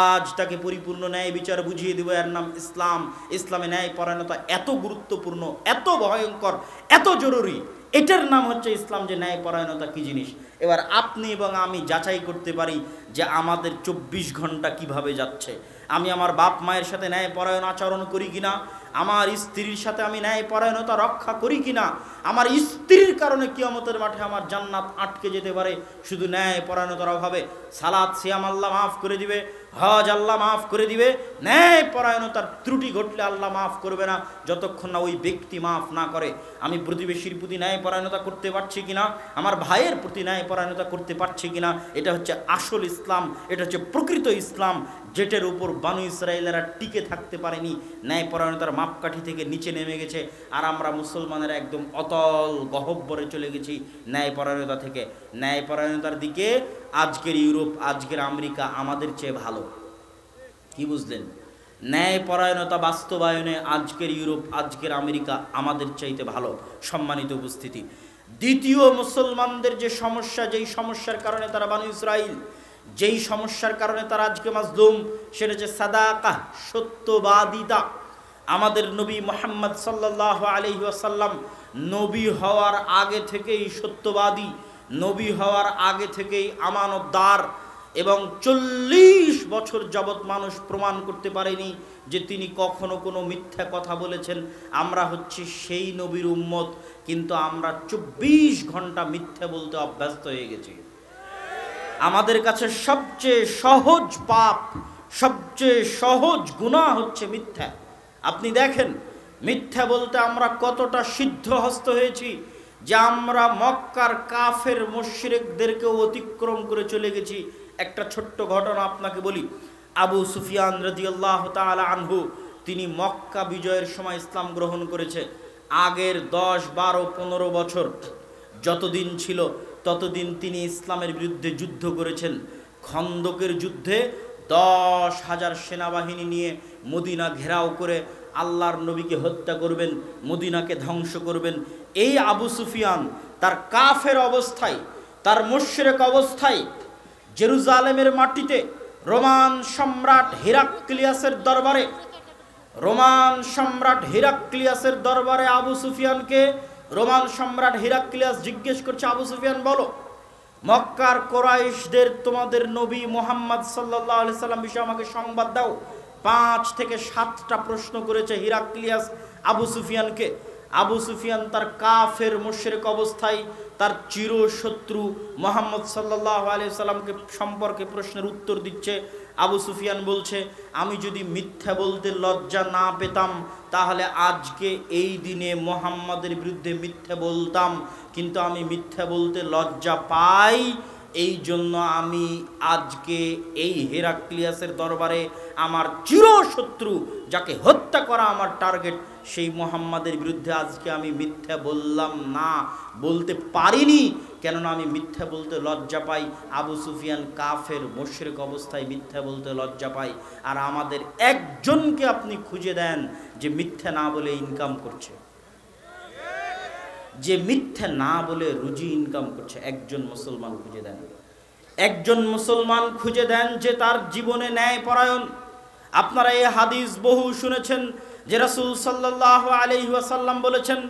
আজ তাকে পরিপূর্ণ ন্যায় বিচার বুঝিয়ে দেব। এর নাম ইসলাম। ইসলামে ন্যায়পরায়ণতা এত গুরুত্বপূর্ণ, এত ভয়ঙ্কর, এত জরুরি, এটার নাম হচ্ছে ইসলাম, যে ন্যায়পরায়ণতা কি জিনিস। এবার আপনি এবং আমি যাচাই করতে পারি যে আমাদের 24 ঘন্টা কিভাবে যাচ্ছে। আমি আমার বাপ মায়ের সাথে ন্যায়পরায়ণ আচরণ করি কিনা, আমার স্ত্রীর সাথে আমি ন্যায়পরায়ণতা রক্ষা করি কিনা। আমার স্ত্রীর কারণে কিয়ামতের মাঠে আমার জান্নাত আটকে যেতে পারে শুধু ন্যায়পরায়ণতার অভাবে। সালাত, সিয়াম আল্লাহ মাফ করে দিবে, হজ আল্লাহ মাফ করে দিবে, ন্যায় পরায়ণতার ত্রুটি ঘটলে আল্লাহ মাফ করবে না যতক্ষণ না ওই ব্যক্তি মাফ না করে। আমি প্রতিবেশীর প্রতি ন্যায় পরায়ণতা করতে পারছি কিনা, আমার ভাইয়ের প্রতি ন্যায় পরায়ণতা করতে পারছি কিনা, এটা হচ্ছে আসল ইসলাম, এটা হচ্ছে প্রকৃত ইসলাম, যেটার উপর বানু ইসরায়েলেরা টিকে থাকতে পারেনি, ন্যায় পরায়ণতার মাপকাঠি থেকে নিচে নেমে গেছে। আর আমরা মুসলমানেরা একদম অতল গহব্বরে চলে গেছি ন্যায় পরায়ণতা থেকে। ন্যায় পরায়ণতার দিকে আজকের ইউরোপ, আজকের আমেরিকা আমাদের চেয়ে ভালো। কি বুঝলেন? ন্যায় পরায়ণতা বাস্তবায়নে আজকের ইউরোপ, আজকের আমেরিকা আমাদের চাইতে ভালো। সম্মানিত উপস্থিতি, দ্বিতীয় মুসলমানদের যে সমস্যা, যেই সমস্যার কারণে তারা বানু ইসরাইল, যেই সমস্যার কারণে তারা আজকে মাজলুম, সেটা হচ্ছে সাদাকাহ, সত্যবাদিতা। আমাদের নবী মুহাম্মদ সাল্লাল্লাহু আলাইহি ওয়াসাল্লাম নবী হওয়ার আগে থেকেই সত্যবাদী, নবী হওয়ার আগে থেকেই আমানতদার, এবং 40 বছর যাবৎ মানুষ প্রমাণ করতে পারেনি যে তিনি কখনো কোনো মিথ্যা কথা বলেছেন। আমরা হচ্ছি সেই নবীর উম্মত, কিন্তু আমরা 24 ঘন্টা মিথ্যা বলতে অভ্যস্ত হয়ে গেছি। আমাদের কাছে সবচেয়ে সহজ পাপ, সবচেয়ে সহজ গুনাহ হচ্ছে মিথ্যা। আপনি দেখেন মিথ্যা বলতে আমরা কতটা সিদ্ধহস্ত হয়েছি, যে আমরা মক্কার কাফের মুশরিকদেরকেও অতিক্রম করে চলে গেছি। একটা ছোট্ট ঘটনা আপনাকে বলি। আবু সুফিয়ান রাদিয়াল্লাহু তাআলা আনহু, তিনি মক্কা বিজয়ের সময় ইসলাম গ্রহণ করেছে। আগের 10, 12, 15 বছর যতদিন ছিল ততদিন তিনি ইসলামের বিরুদ্ধে যুদ্ধ করেছেন। খন্দকের যুদ্ধে 10,000 সেনাবাহিনী নিয়ে মদিনা ঘেরাও করে আল্লাহর নবীকে হত্যা করবেন, মদিনাকে ধ্বংস করবেন। এই আবু সুফিয়ান তার কাফের অবস্থায়, তার মুশরিক অবস্থায় জেরুজালেমের মাটিতে রোমান সম্রাট হিরাক্লিয়াসের দরবারে, রোমান সম্রাট হিরাক্লিয়াসের দরবারে আবু সুফিয়ানকে রোমান সম্রাট হিরাক্লিয়াস জিজ্ঞেস করছে, আবু সুফিয়ান বলো, মক্কার কোরাইশদের তোমাদের নবী মুহাম্মদ সাল্লাল্লাহু আলাইহি সাল্লাম বিষয়ে আমাকে সংবাদ দাও। 5 থেকে 7টা প্রশ্ন করেছে হিরাক্লিয়াস আবু সুফিয়ানকে। আবু সুফিয়ান তার কাফের মুশরিক অবস্থায় তার চিরশত্রু মুহাম্মদ সাল্লাল্লাহু আলাইহি সাল্লামকে সম্পর্কে প্রশ্নের উত্তর দিচ্ছে। আবু সুফিয়ান বলছে, আমি যদি মিথ্যা বলতে লজ্জা না পেতাম তাহলে আজকে এই দিনে মুহাম্মাদের বিরুদ্ধে মিথ্যা বলতাম, কিন্তু আমি মিথ্যা বলতে লজ্জা পাই, এই জন্য আমি আজকে এই হেরাক্লিয়াসের দরবারে আমার চিরশত্রু, যাকে হত্যা করা আমার টার্গেট, সেই মুহাম্মাদের বিরুদ্ধে আজকে আমি মিথ্যা বললাম না, বলতে পারিনি, কেননা আমি মিথ্যা বলতে লজ্জা পাই। আবু সুফিয়ান কাফের মুশরিক অবস্থায় মিথ্যা বলতে লজ্জা পাই। আর আমাদের একজনকে আপনি খুঁজে দেন যে মিথ্যা না বলে ইনকাম করছে, যে মিথ্যা না বলে রুজি ইনকাম করছে, একজন মুসলমান খুঁজে দেন। একজন মুসলমান খুঁজে দেন যে তার জীবনে ন্যায় পরায়ণ। আপনারা এই হাদিস বহু শুনেছেন যে রাসূল সাল্লাল্লাহু আলাইহি ওয়াসাল্লাম বলেছেন,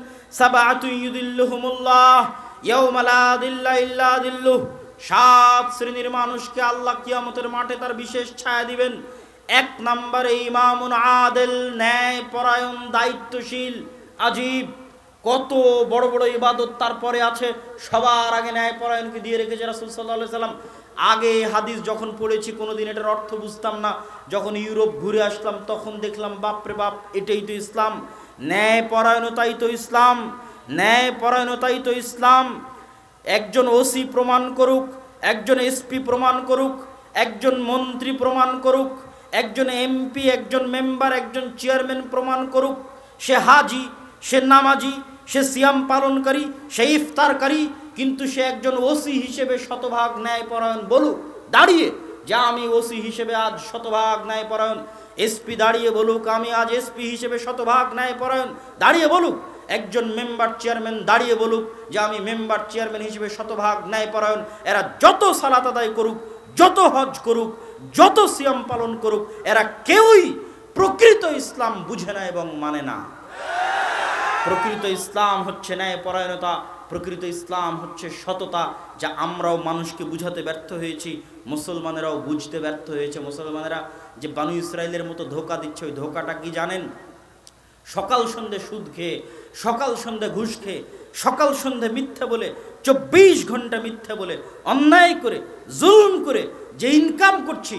সাবআতু ইউদিল্লুহুমুল্লাহ ইয়াওমা লা দিল্লা ইল্লা দিল্লুহ, 7 শ্রেণীর মানুষকে আল্লাহ কিয়ামতের মাঠে তার বিশেষ ছায়া দিবেন। 1 নম্বরে ইমামুন আদিল, ন্যায় পরায়ণ, দায়িত্বশীল। আজীব, কত বড় বড় ইবাদত তারপরে আছে, সবার আগে ন্যায় পরায়ণকে দিয়ে রেখেছে রাসূল সাল্লাল্লাহু আলাইহি সাল্লাম। আগে হাদিস যখন পড়েছি কোনোদিন এটার অর্থ বুঝতাম না, যখন ইউরোপ ঘুরে আসলাম তখন দেখলাম বাপরে বাপ, এটাই তো ইসলাম, ন্যায় পরায়ণতাই তো ইসলাম, ন্যায় পরায়ণতাই তো ইসলাম। একজন ওসি প্রমাণ করুক, একজন এসপি প্রমাণ করুক, একজন মন্ত্রী প্রমাণ করুক, একজন এমপি, একজন মেম্বার, একজন চেয়ারম্যান প্রমাণ করুক, সে হাজি, সে নামাজি, সে সিয়াম পালনকারী, সে ইফতারকারী, কিন্তু সে একজন ওসি হিসেবে শতভাগ ন্যায়পরায়ণ বলুক দাঁড়িয়ে যে আমি ওসি হিসেবে আজ শতভাগ ন্যায়পরায়ণ। এসপি দাঁড়িয়ে বলুক আমি আজ এসপি হিসেবে শতভাগ ন্যায়পরায়ণ, দাঁড়িয়ে বলুক। একজন মেম্বার চেয়ারম্যান দাঁড়িয়ে বলুক যে আমি মেম্বার চেয়ারম্যান হিসেবে শতভাগ ন্যায়পরায়ণ। এরা যত সালাত আদায় করুক, যত হজ করুক, যত সিয়াম পালন করুক, এরা কেউই প্রকৃত ইসলাম বুঝে না এবং মানে না। প্রকৃত ইসলাম হচ্ছে ন্যায়পরায়ণতা, প্রকৃত ইসলাম হচ্ছে সততা, যা আমরাও মানুষকে বুঝাতে ব্যর্থ হয়েছি, মুসলমানেরাও বুঝতে ব্যর্থ হয়েছে। মুসলমানেরা যে বানু ইসরায়েলের মতো ধোঁকা দিচ্ছে, ওই ধোঁকাটা কি জানেন? সকাল সন্ধ্যে সুদ খেয়ে, সকাল সন্ধ্যে ঘুষ খেয়ে, সকাল সন্ধ্যে মিথ্যা বলে, 24 ঘন্টা মিথ্যা বলে, অন্যায় করে, জুলুম করে যে ইনকাম করছি,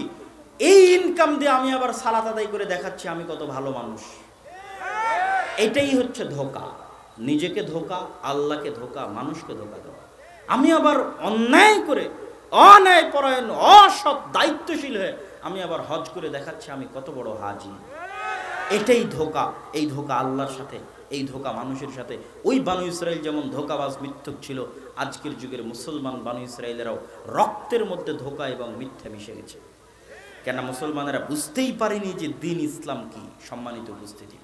এই ইনকাম দিয়ে আমি আবার সালাত আদায় করে দেখাচ্ছি আমি কত ভালো মানুষ। এটাই হচ্ছে ধোঁকা, নিজেকে ধোঁকা, আল্লাহকে ধোঁকা, মানুষকে ধোঁকা দেওয়া। আমি আবার অন্যায় করে, অন্যায় পরায়ণ, অসৎ দায়িত্বশীল হয়ে আমি আবার হজ করে দেখাচ্ছি আমি কত বড় হাজি। এটাই ধোঁকা। এই ধোঁকা আল্লাহর সাথে, এই ধোঁকা মানুষের সাথে। ওই বানু ইসরাইল যেমন ধোঁকাবাজ মিথ্যুক ছিল, আজকের যুগের মুসলমান বানু ইসরাইলেরাও রক্তের মধ্যে ধোঁকা এবং মিথ্যা মিশে গেছে। কেন মুসলমানেরা বুঝতেই পারেনি যে দিন ইসলাম কি। সম্মানিত উপস্থিতি,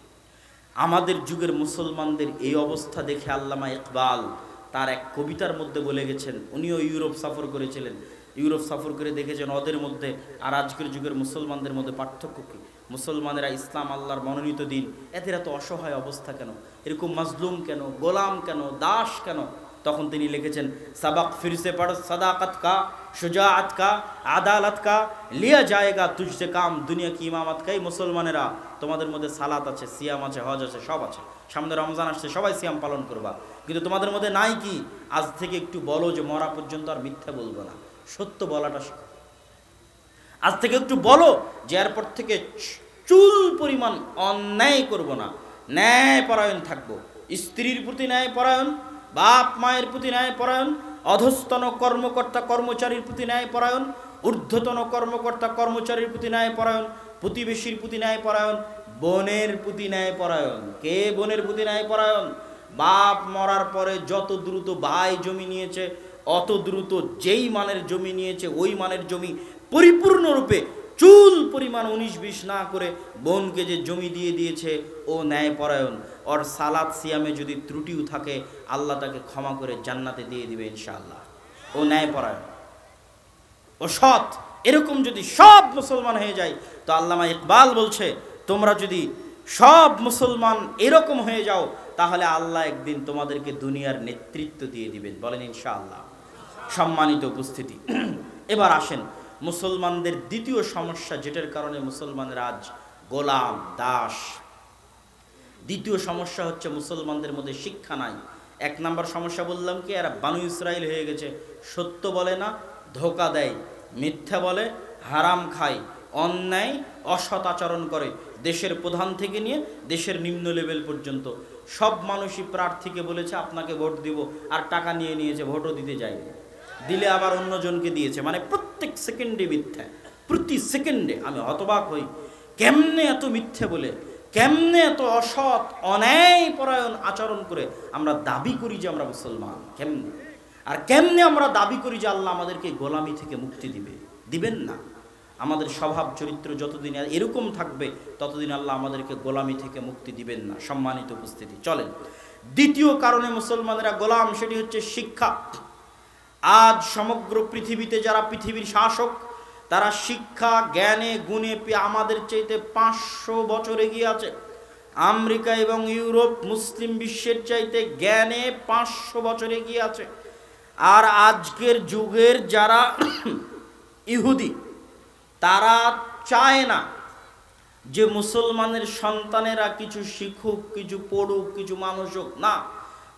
আমাদের যুগের মুসলমানদের এই অবস্থা দেখে আল্লামা ইকবাল তার এক কবিতার মধ্যে বলে গেছেন, উনিও ইউরোপ সফর করেছিলেন, ইউরোপ সফর করে দেখেছেন ওদের মধ্যে আর আজকের যুগের মুসলমানদের মধ্যে পার্থক্য কী। মুসলমানেরা ইসলাম আল্লাহর মনোনীত দিন, এদের এত অসহায় অবস্থা কেন, এরকম মাজলুম কেন, গোলাম কেন, দাস কেন। তখন তিনি লিখেছেন, সাবাক ফিরসে পড় সাদাকত কা, শুজাআত কা, আদালত কা, লিয়া জায়েগা তুঝসে কাম দুনিয়া কি ইমামত কা। মুসলমানেরা, তোমাদের মধ্যে সালাত আছে, সিয়াম আছে, হজ আছে, সব আছে, সামনে রমজান আসছে, সবাই সিয়াম পালন করবা, কিন্তু তোমাদের মধ্যে নাই কি? আজ থেকে একটু বলো যে মরা পর্যন্ত আর মিথ্যা বলবো না, সত্য বলাটা শেখো। আজ থেকে একটু বলো যে এরপর থেকে চুল পরিমাণ অন্যায় করব না, ন্যায় পরায়ণ থাকবো, স্ত্রীর প্রতি ন্যায় পরায়ণ, বাপ মায়ের প্রতি ন্যায় পরায়ণ, অধস্তন কর্মকর্তা কর্মচারীর প্রতি ন্যায় পরায়ণ, ঊর্ধ্বতন কর্মকর্তা কর্মচারীর প্রতি ন্যায় পরায়ণ, প্রতিবেশীর প্রতি ন্যায় পরায়ণ, বোনের প্রতি ন্যায় পরায়ণ। কে বোনের প্রতি ন্যায় পরায়ণ? বাপ মরার পরে যত দ্রুত ভাই জমি নিয়েছে, অত দ্রুত যেই মানের জমি নিয়েছে ওই মানের জমি পরিপূর্ণরূপে চুল পরিমাণ 19-20 না করে বোনকে যে জমি দিয়ে দিয়েছে ও ন্যায়পরায়ণ। ওর সালাত সিয়ামে যদি ত্রুটিও থাকে আল্লাহ তাকে ক্ষমা করে জান্নাতে দিয়ে দিবে ইনশাআল্লাহ। ও ন্যায়পরায়ণ, ও সৎ। এরকম যদি সব মুসলমান হয়ে যায় তো আল্লামা ইকবাল বলছে, তোমরা যদি সব মুসলমান এরকম হয়ে যাও তাহলে আল্লাহ একদিন তোমাদেরকে দুনিয়ার নেতৃত্ব দিয়ে দিবেন। বলেন ইনশাআল্লাহ। সম্মানিত উপস্থিতি, এবার আসেন মুসলমানদের দ্বিতীয় সমস্যা, যেটার কারণে মুসলমানরা আজ গোলাম, দাস। দ্বিতীয় সমস্যা হচ্ছে মুসলমানদের মধ্যে শিক্ষা নাই। এক নাম্বার সমস্যা বললাম কি, এরা বানু ইসরাইল হয়ে গেছে, সত্য বলে না, ধোঁকা দেয়, মিথ্যা বলে, হারাম খায়, অন্যায় অসৎ আচরণ করে, দেশের প্রধান থেকে নিয়ে দেশের নিম্ন লেভেল পর্যন্ত সব মানুষই প্রার্থীকে বলেছে আপনাকে ভোট দিব, আর টাকা নিয়ে নিয়েছে, ভোটও দিতে যায়নি, দিলে আবার অন্যজনকে দিয়েছে। মানে প্রত্যেক সেকেন্ডে মিথ্যা, প্রতি সেকেন্ডে। আমি হতবাক হই, কেমনে এত মিথ্যে বলে, কেমনে এত অসৎ অন্যায় পরায়ণ আচরণ করে আমরা দাবি করি যে আমরা মুসলমান, কেমনে? আর কেমনে আমরা দাবি করি যে আল্লাহ আমাদেরকে গোলামি থেকে মুক্তি দিবে? দিবেন না। আমাদের স্বভাব চরিত্র যতদিন এরকম থাকবে ততদিন আল্লাহ আমাদেরকে গোলামি থেকে মুক্তি দিবেন না। সম্মানিত উপস্থিতি, চলেন দ্বিতীয় কারণে মুসলমানেরা গোলাম, সেটি হচ্ছে শিক্ষা। আজ সমগ্র পৃথিবীতে যারা পৃথিবীর শাসক, তারা শিক্ষা জ্ঞানে গুণে আমাদের চাইতে 500 বছর এগিয়ে আছে। আমেরিকা এবং ইউরোপ মুসলিম বিশ্বের চাইতে জ্ঞানে 500 বছর এগিয়ে আছে। আর আজকের যুগের যারা ইহুদি, তারা চায় না যে মুসলমানের সন্তানেরা কিছু শিখুক, কিছু পড়ুক, কিছু মানুষ হোক। না,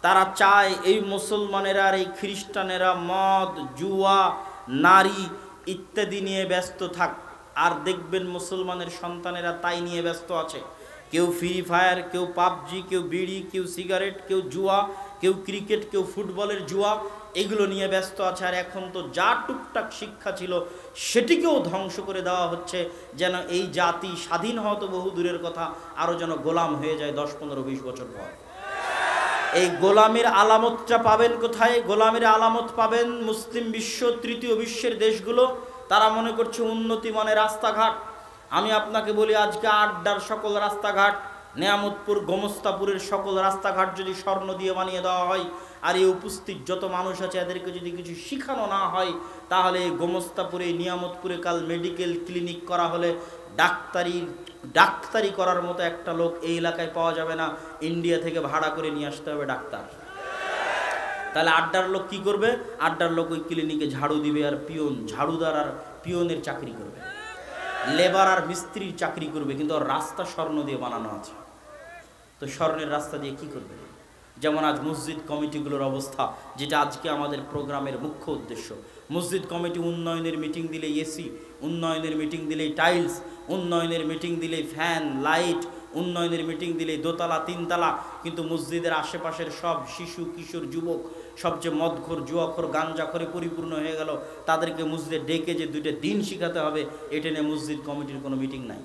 তারা চায় এই মুসলমানেরা আর এই খ্রিস্টানেরা মদ, জুয়া, নারী ইত্যাদি নিয়ে ব্যস্ত থাক। আর দেখবেন মুসলমানের সন্তানেরা তাই নিয়ে ব্যস্ত আছে। কেউ ফ্রি ফায়ার, কেউ পাবজি, কেউ বিড়ি, কেউ সিগারেট, কেউ জুয়া, কেউ ক্রিকেট, কেউ ফুটবলের জুয়া, এগুলো নিয়ে ব্যস্ত আছে। আর এখন তো যা টুকটাক শিক্ষা ছিল সেটিকেও ধ্বংস করে দেওয়া হচ্ছে, যেন এই জাতি স্বাধীন হওয়া তো বহু দূরের কথা, আরও যেন গোলাম হয়ে যায় 10, 15, 20 বছর পর। এই গোলামির আলামতটা পাবেন কোথায়? গোলামির আলামত পাবেন মুসলিম বিশ্ব, তৃতীয় বিশ্বের দেশগুলো। তারা মনে করছে উন্নতি মানে রাস্তাঘাট। আমি আপনাকে বলি, আজকে আড্ডার সকল রাস্তাঘাট, নেয়ামতপুর, গোমস্তাপুরের সকল রাস্তাঘাট যদি স্বর্ণ দিয়ে বানিয়ে দেওয়া হয়, আর এই উপস্থিত যত মানুষ আছে এদেরকে যদি কিছু শিখানো না হয়, তাহলে গোমস্তাপুরে, নিয়ামতপুরে কাল মেডিকেল ক্লিনিক করা হলে ডাক্তারি করার মতো একটা লোক এই এলাকায় পাওয়া যাবে না। ইন্ডিয়া থেকে ভাড়া করে নিয়ে আসতে হবে ডাক্তার। তাহলে আড্ডার লোক কি করবে? আড্ডার লোক ওই ক্লিনিকে ঝাড়ু দিবে, আর পিয়ন, ঝাড়ুদার আর পিয়নের চাকরি করবে, লেবার আর মিস্ত্রির চাকরি করবে, কিন্তু রাস্তা স্বর্ণ দিয়ে বানানো আছে। তো স্বর্ণের রাস্তা দিয়ে কি করবে? যেমন আজ মসজিদ কমিটিগুলোর অবস্থা, যেটা আজকে আমাদের প্রোগ্রামের মুখ্য উদ্দেশ্য। মসজিদ কমিটি উন্নয়নের মিটিং দিলে এসি, উন্নয়নের মিটিং দিলেই টাইলস, উন্নয়নের মিটিং দিলেই ফ্যান লাইট, উন্নয়নের মিটিং দিলেই দোতলা তিনতলা, কিন্তু মসজিদের আশেপাশের সব শিশু কিশোর যুবক সব যে মদখোর জুয়াখোর গাঞ্জাখোরে পরিপূর্ণ হয়ে গেল, তাদেরকে মসজিদে ডেকে যে দুইটা দিন শিখাতে হবে, এটা নিয়ে মসজিদ কমিটির কোনো মিটিং নাই।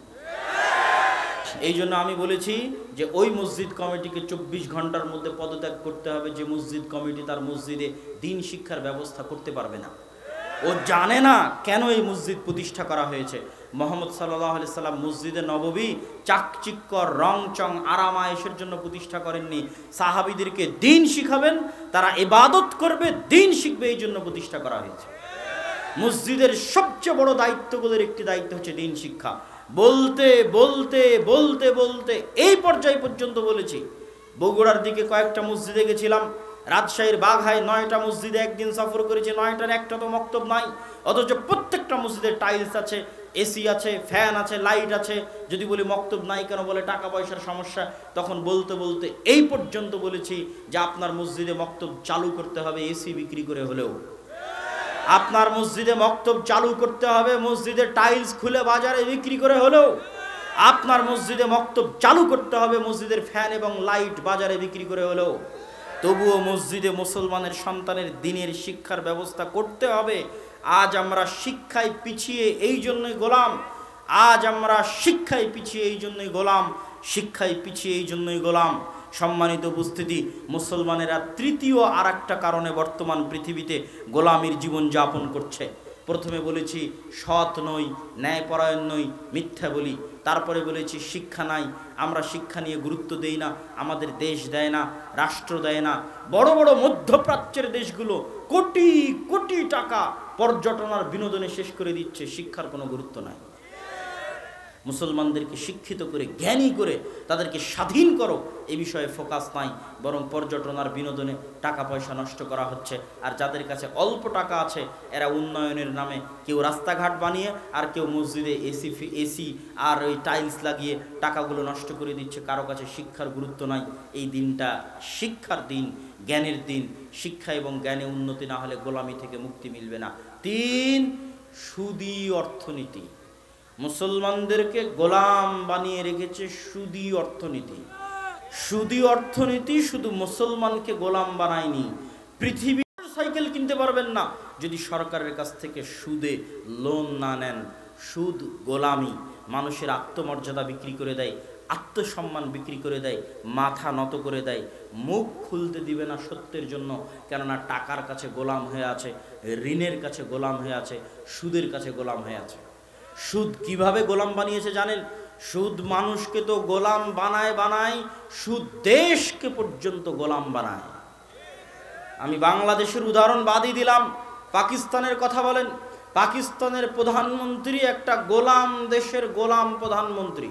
এই জন্য আমি বলেছি যে ওই মসজিদ কমিটিকে 24 ঘন্টার মধ্যে পদত্যাগ করতে হবে যে মসজিদ কমিটি তার মসজিদে দিন শিক্ষার ব্যবস্থা করতে পারবে না। ও জানে না কেন এই মসজিদ প্রতিষ্ঠা করা হয়েছে। মুহাম্মদ সাল্লাল্লাহু আলাইহি সাল্লাম মসজিদে নববী চাকচিক্কর রংচং আরামায়েশের জন্য প্রতিষ্ঠা করেননি। সাহাবীদেরকে দিন শিখাবেন, তারা ইবাদত করবে, দিন শিখবে, এই জন্য প্রতিষ্ঠা করা হয়েছে। মসজিদের সবচেয়ে বড় দায়িত্বগুলোর একটি দায়িত্ব হচ্ছে দিন শিক্ষা। বলতে বলতে বলতে বলতে এই পর্যায় পর্যন্ত বলেছি। বগুড়ার দিকে কয়েকটা মসজিদে গেছিলাম, রাজশাহীর বাঘায় 9টা মসজিদে একদিন সফর করেছি, 9টার একটা তো মক্তব নাই, অথচ প্রত্যেকটা মসজিদে টাইলস আছে, এসি আছে, ফ্যান আছে, লাইট আছে। যদি বলি মক্তব নাই কেন, বলে টাকা পয়সার সমস্যা। তখন বলতে বলতে এই পর্যন্ত বলেছি যে আপনার মসজিদে মক্তব চালু করতে হবে এসি বিক্রি করে হলেও, আপনার মসজিদে মক্তব চালু করতে হবে মসজিদে টাইলস খুলে বাজারে বিক্রি করে হলেও, আপনার মসজিদে মক্তব চালু করতে হবে মসজিদের ফ্যান এবং লাইট বাজারে বিক্রি করে হলেও। তবুও মসজিদে মুসলমানের সন্তানের দিনের শিক্ষার ব্যবস্থা করতে হবে। আজ আমরা শিক্ষায় পিছিয়ে এই জন্যই গোলাম, আজ আমরা শিক্ষায় পিছিয়ে এই জন্যই গোলাম, শিক্ষায় পিছিয়ে এই জন্যই গোলাম। সম্মানিত উপস্থিতি, মুসলমানেরা তৃতীয় আর একটা কারণে বর্তমান পৃথিবীতে গোলামির জীবন যাপন করছে। প্রথমে বলেছি সৎ নই, ন্যায়পরায়ণ নই, মিথ্যা বলি। তারপরে বলেছি শিক্ষা নাই, আমরা শিক্ষা নিয়ে গুরুত্ব দেই না, আমাদের দেশ দেয় না, রাষ্ট্র দেয় না। বড় বড় মধ্যপ্রাচ্যের দেশগুলো কোটি কোটি টাকা পর্যটন আর বিনোদনে শেষ করে দিচ্ছে, শিক্ষার কোনো গুরুত্ব নাই। মুসলমানদেরকে শিক্ষিত করে জ্ঞানী করে তাদেরকে স্বাধীন করো, এই বিষয়ে ফোকাস নাই, বরং পর্যটন আর বিনোদনে টাকা পয়সা নষ্ট করা হচ্ছে। আর যাদের কাছে অল্প টাকা আছে এরা উন্নয়নের নামে কেউ রাস্তাঘাট বানিয়ে আর কেউ মসজিদে এসি আর ওই টাইলস লাগিয়ে টাকাগুলো নষ্ট করে দিচ্ছে। কারো কাছে শিক্ষার গুরুত্ব নাই। এই দিনটা শিক্ষার দিন, জ্ঞানের দিন। শিক্ষা এবং জ্ঞানে উন্নতি না হলে গোলামি থেকে মুক্তি মিলবে না। 3, সুদী অর্থনীতি। মুসলমানদেরকে গোলাম বানিয়ে রেখেছে সুদী অর্থনীতি। সুদী অর্থনীতি শুধু মুসলমানকে গোলাম বানায়নি, পৃথিবীর সাইকেল কিনতে পারবেন না যদি সরকারের কাছ থেকে সুদে লোন না নেন। সুদ গোলামি, মানুষের আত্মমর্যাদা বিক্রি করে দেয়, আত্মসম্মান বিক্রি করে দেয়, মাথা নত করে দেয়, মুখ খুলতে দিবে না সত্যের জন্য। কেননা টাকার কাছে গোলাম হয়ে আছে, ঋণের কাছে গোলাম হয়ে আছে, সুদের কাছে গোলাম হয়ে আছে। সুদ কিভাবে গোলাম বানিয়েছে জানেন? সুদ মানুষকে তো গোলাম বানায় বানায়, সুদ দেশকে পর্যন্ত গোলাম বানায়। আমি বাংলাদেশের উদাহরণ বাদই দিলাম, পাকিস্তানের কথা বলেন। পাকিস্তানের প্রধানমন্ত্রী একটা গোলাম দেশের গোলাম প্রধানমন্ত্রী,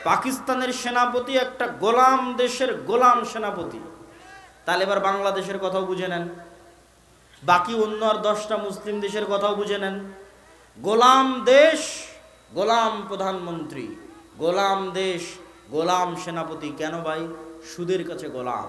পাকিস্তানের সেনাপতি একটা গোলাম দেশের গোলাম সেনাপতি। তাহলে এবার বাংলাদেশের কথাও বুঝে নেন, বাকি অন্য আর 10টা মুসলিম দেশের কথাও বুঝে নেন। গোলাম দেশ, গোলাম প্রধানমন্ত্রী, গোলাম দেশ, গোলাম সেনাপতি। কেন ভাই? সুদের কাছে গোলাম।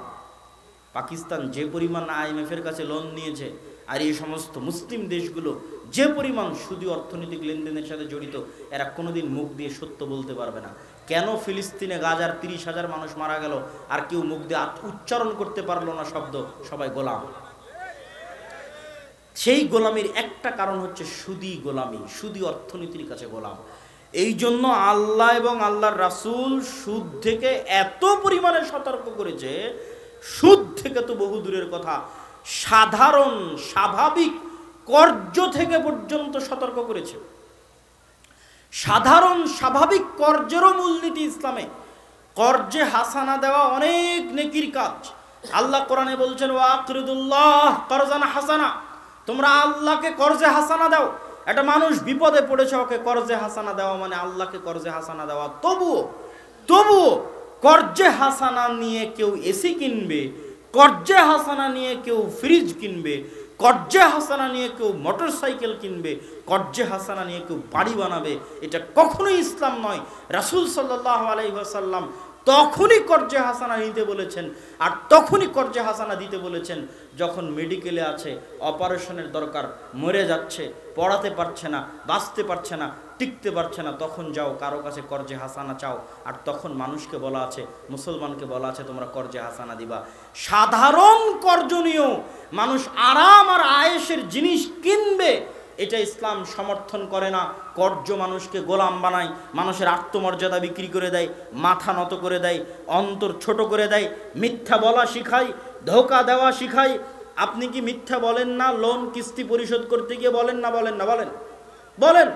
পাকিস্তান যে পরিমাণ IMF-এর কাছে লোন নিয়েছে, আর এই সমস্ত মুসলিম দেশগুলো যে পরিমাণ সুদী অর্থনৈতিক লেনদেনের সাথে জড়িত, এরা কোনোদিন মুখ দিয়ে সত্য বলতে পারবে না। কেন ফিলিস্তিনে গাজার 30,000 মানুষ মারা গেল আর কেউ মুখ দিয়ে উচ্চারণ করতে পারলো না শব্দ? সবাই গোলাম। সেই গোলামির একটা কারণ হচ্ছে সুদী গোলামি, সুদী অর্থনীতির কাছে গোলাম। এই জন্য আল্লাহ এবং আল্লাহর রাসূল সুদ থেকে এত পরিমাণে সতর্ক করেছে, সুদ থেকে তো বহু দূরের কথা, সাধারণ স্বাভাবিক কর্য থেকে পর্যন্ত সতর্ক করেছে। সাধারণ স্বাভাবিক কর্যেরও মূলনীতি ইসলামে। কর্জে হাসানা দেওয়া অনেক নেকির কাজ। আল্লাহ কোরআনে বলছেন ওয়াকরিদুল্লাহ করজান হাসানা, তোমরা আল্লাহকে কর্জে হাসানা দাও। একটা মানুষ বিপদে পড়েছে, ওকে কর্জে হাসানা দেওয়া মানে আল্লাহকে কর্জে হাসানা দেওয়া। তবুও কর্জে হাসানা নিয়ে কেউ এসি কিনবে, কর্জে হাসানা নিয়ে কেউ ফ্রিজ কিনবে, কর্জে হাসানা নিয়ে কেউ মোটরসাইকেল কিনবে, কর্জে হাসানা নিয়ে কেউ বাড়ি বানাবে, এটা কখনোই ইসলাম নয়। রাসূল সাল্লাল্লাহু আলাইহি ওয়াসাল্লাম তখনই কর্জে হাসানা নিতে বলেছেন, আর তখনই কর্জে হাসানা দিতে বলেছেন যখন মেডিকেলে আছে, অপারেশনের দরকার, মরে যাচ্ছে, পড়াতে পারছে না, বাঁচতে পারছে না, টিকতে পারছে না, তখন যাও কারো কাছে কর্জে হাসানা চাও। আর তখন মানুষকে বলা আছে, মুসলমানকে বলা আছে তোমরা কর্জে হাসানা দিবা। সাধারণ কর্জনীয় মানুষ আরাম আর আয়েশের জিনিস কিনবে, এটা ইসলাম সমর্থন করে না। কর্জ মানুষকে গোলাম বানায়, মানুষের আত্মমর্যাদা বিক্রি করে দেয়, মাথা নত করে দেয়, অন্তর ছোট করে দেয়, মিথ্যা বলা শিখায়, ধোঁকা দেওয়া শিখায়। আপনি কি মিথ্যা বলেন না? লোন কিস্তি পরিশোধ করতে গিয়ে বলেন না? বলেন না? বলেন বলেন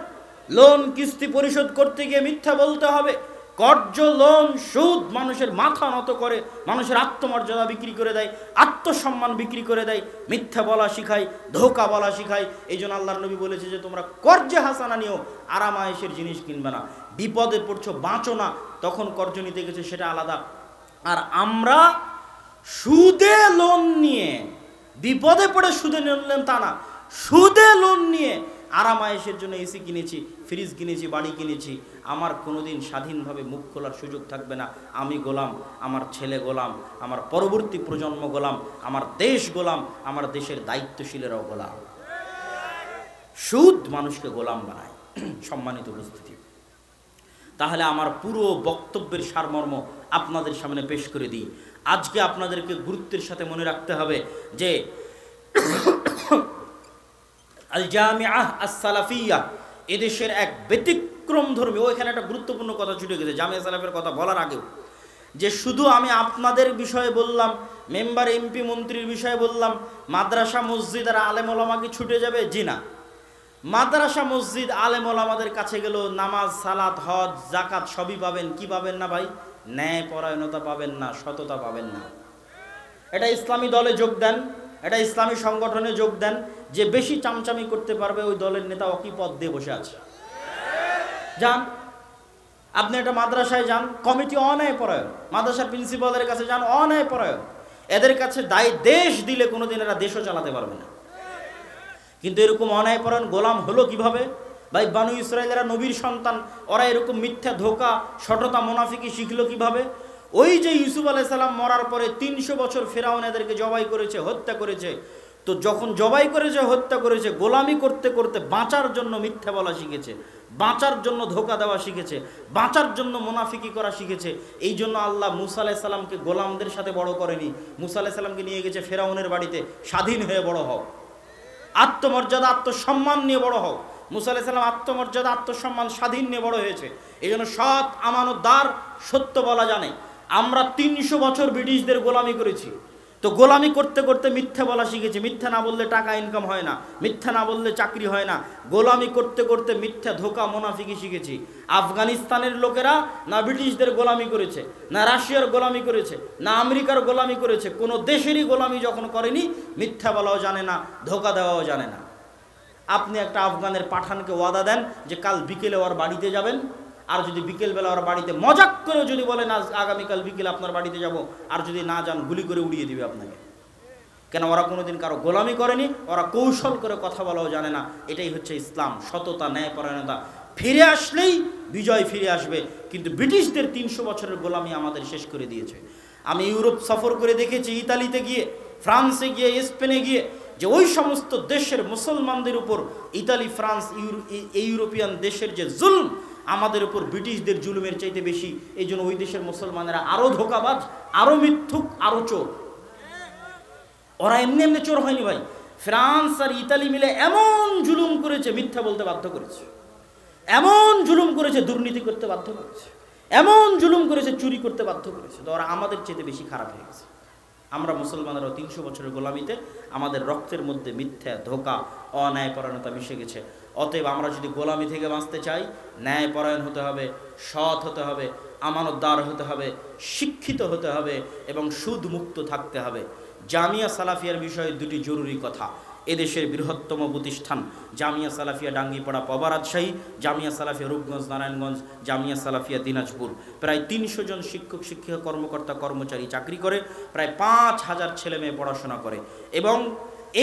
লোন কিস্তি পরিশোধ করতে গিয়ে মিথ্যা বলতে হবে। কর্জ, লোন, সুদ মানুষের মাথা নত করে, মানুষের আত্মমর্যাদা বিক্রি করে দেয়, আত্মসম্মান বিক্রি করে দেয়, মিথ্যা বলা শিখায়, ধোঁকা বলা শিখায়। এই জন্য আল্লাহর নবী বলেছে যে তোমরা কর্জে হাসানা নিও, আরাম আয়েশের জিনিস কিনবে না। বিপদে পড়ছো, বাঁচো না, তখন কর্জ নিতে গেছে, সেটা আলাদা। আর আমরা সুদে লোন নিয়ে, বিপদে পড়ে সুদে নিলাম তা না, সুদে লোন নিয়ে আরাম আয়েশের জন্য এসি কিনেছি, ফ্রিজ কিনেছি, বাড়ি কিনেছি। আমার কোনোদিন স্বাধীনভাবে মুখ খোলার সুযোগ থাকবে না। আমি গোলাম, আমার ছেলে গোলাম, আমার পরবর্তী প্রজন্ম গোলাম, আমার দেশ গোলাম, আমার দেশের দায়িত্বশীলেরাও গোলাম। সুদ মানুষকে গোলাম বানায়। সম্মানিত উপস্থিতি, তাহলে আমার পুরো বক্তব্যের সারমর্ম আপনাদের সামনে পেশ করে দিই। আজকে আপনাদেরকে গুরুত্বের সাথে মনে রাখতে হবে যে আল জামিআহ আস-সালাফিয়া এদেশের এক ব্যতিক্রম ধর্মী, ওইখানে একটা গুরুত্বপূর্ণ কথা ছুটে গেছে জামিয়া সালাফের কথা বলার আগেও, যে শুধু আমি আপনাদের বিষয়ে বললাম, মেম্বার, এমপি, মন্ত্রীর বিষয়ে বললাম, মাদ্রাসা, মসজিদ আর আলেম ওলামা কি ছুটে যাবে? জি না। মাদ্রাসা, মসজিদ, আলেম ওলামাদের কাছে গেল নামাজ, সালাত, হজ, জাকাত সবই পাবেন। কি পাবেন না ভাই? ন্যায় পরায়ণতা পাবেন না, সততা পাবেন না। এটা ইসলামী দলে যোগ দেন, এটা ইসলামী সংগঠনে যোগ দেন, যে বেশি চামচামি করতে পারবে ওই দলের নেতা অকি পদ দিয়ে বসে আছে। যান আপনি একটা মাদ্রাসায় যান, কমিটি অন্যায় পরায়ণ, মাদ্রাসার প্রিন্সিপালের কাছে যান, অন্যায় পরায়ণ। এদের কাছে দেশ দিলে কোনোদিন এরা দেশও চালাতে পারবে না। কিন্তু এরকম অন্যায় পরায়ণ গোলাম হলো কিভাবে? ভাই, বানু ইসরায়েলেরা নবীর সন্তান, ওরা এরকম মিথ্যা, ধোঁকা, সটতা, মুনাফিকি শিখলো কিভাবে? ওই যে ইউসুফ আলাইহিস সালাম মরার পরে 300 বছর ফেরাউন এদেরকে জবাই করেছে, হত্যা করেছে। তো যখন জবাই করেছে, হত্যা করেছে, গোলামি করতে করতে বাঁচার জন্য মিথ্যা বলা শিখেছে, বাঁচার জন্য ধোঁকা দেওয়া শিখেছে, বাঁচার জন্য মুনাফিকি করা শিখেছে। এই জন্য আল্লাহ মুসা আলাইহিস সালামকে গোলামদের সাথে বড় করেনি, মুসা আলাইহিস সালামকে নিয়ে গেছে ফেরাউনের বাড়িতে, স্বাধীন হয়ে বড় হও, আত্মমর্যাদা, আত্মসম্মান নিয়ে বড় হও। মুসা আলাইহিস সালাম আত্মমর্যাদা, আত্মসম্মান, স্বাধীন নিয়ে বড় হয়েছে। এই জন্য সৎ, আমানতদার, সত্য বলা জানে। আমরা 300 বছর ব্রিটিশদের গোলামি করেছি, তো গোলামি করতে করতে মিথ্যা বলা শিখেছি। মিথ্যা না বললে টাকা ইনকাম হয় না, মিথ্যা না বললে চাকরি হয় না। গোলামি করতে করতে মিথ্যা, ধোঁকা, মুনাফিকি শিখেছি। আফগানিস্তানের লোকেরা না ব্রিটিশদের গোলামি করেছে, না রাশিয়ার গোলামি করেছে, না আমেরিকার গোলামি করেছে, কোনো দেশেরই গোলামি যখন করেনি, মিথ্যা বলাও জানে না, ধোঁকা দেওয়াও জানে না। আপনি একটা আফগানের পাঠানকে ওয়াদা দেন যে কাল বিকেলে ওর বাড়িতে যাবেন, আর যদি বিকেলবেলা ওর বাড়িতে মজাক করে যদি বলেন আজ আগামীকাল বিকেলে আপনার বাড়িতে যাব, আর যদি না যান গুলি করে উড়িয়ে দিবে আপনাকে। কেন? ওরা কোনোদিন কারো গোলামি করেনি, ওরা কৌশল করে কথা বলাও জানে না। এটাই হচ্ছে ইসলাম, সততা, ন্যায়পরায়ণতা। ফিরে আসলেই বিজয় ফিরে আসবে। কিন্তু ব্রিটিশদের 300 বছরের গোলামি আমাদের শেষ করে দিয়েছে। আমি ইউরোপ সফর করে দেখেছি, ইতালিতে গিয়ে, ফ্রান্সে গিয়ে, স্পেনে গিয়ে, যে ওই সমস্ত দেশের মুসলমানদের উপর ইতালি, ফ্রান্স, ইউরোপিয়ান দেশের যে জুলম, আমাদের উপর ব্রিটিশদের জুলুমের চাইতে বেশি। এই জন্য ওই দেশের মুসলমানেরা আরো ধোঁকাবাজ, আরো মিথ্যুক, আরো চোর। ওরা এমনি এমনি চোর হয়নি ভাই। ফ্রান্স আর ইতালি মিলে এমন জুলুম করেছে, মিথ্যা বলতে বাধ্য করেছে, এমন জুলুম করেছে, দুর্নীতি করতে বাধ্য করেছে, এমন জুলুম করেছে, চুরি করতে বাধ্য করেছে। তো ওরা আমাদের চাইতে বেশি খারাপ হয়ে গেছে। আমরা মুসলমানেরাও 300 বছরের গোলামিতে আমাদের রক্তের মধ্যে মিথ্যা, ধোঁকা, অন্যায়পরায়ণতা মিশে গেছে। অতএব আমরা যদি গোলামি থেকে বাঁচতে চাই, ন্যায়পরায়ণ হতে হবে, সৎ হতে হবে, আমানতদার হতে হবে, শিক্ষিত হতে হবে এবং সুদমুক্ত থাকতে হবে। জামিয়া সালাফিয়ার বিষয়ে দুটি জরুরি কথা। এদেশের বৃহত্তম প্রতিষ্ঠান জামিয়া সালাফিয়া ডাঙ্গিপাড়া, পবা, রাজশাহী, জামিয়া সালাফিয়া রূপগঞ্জ, নারায়ণগঞ্জ, জামিয়া সালাফিয়া দিনাজপুর। প্রায় 300 জন শিক্ষক, শিক্ষিকা, কর্মকর্তা, কর্মচারী চাকরি করে, প্রায় 5000 ছেলে মেয়ে পড়াশোনা করে এবং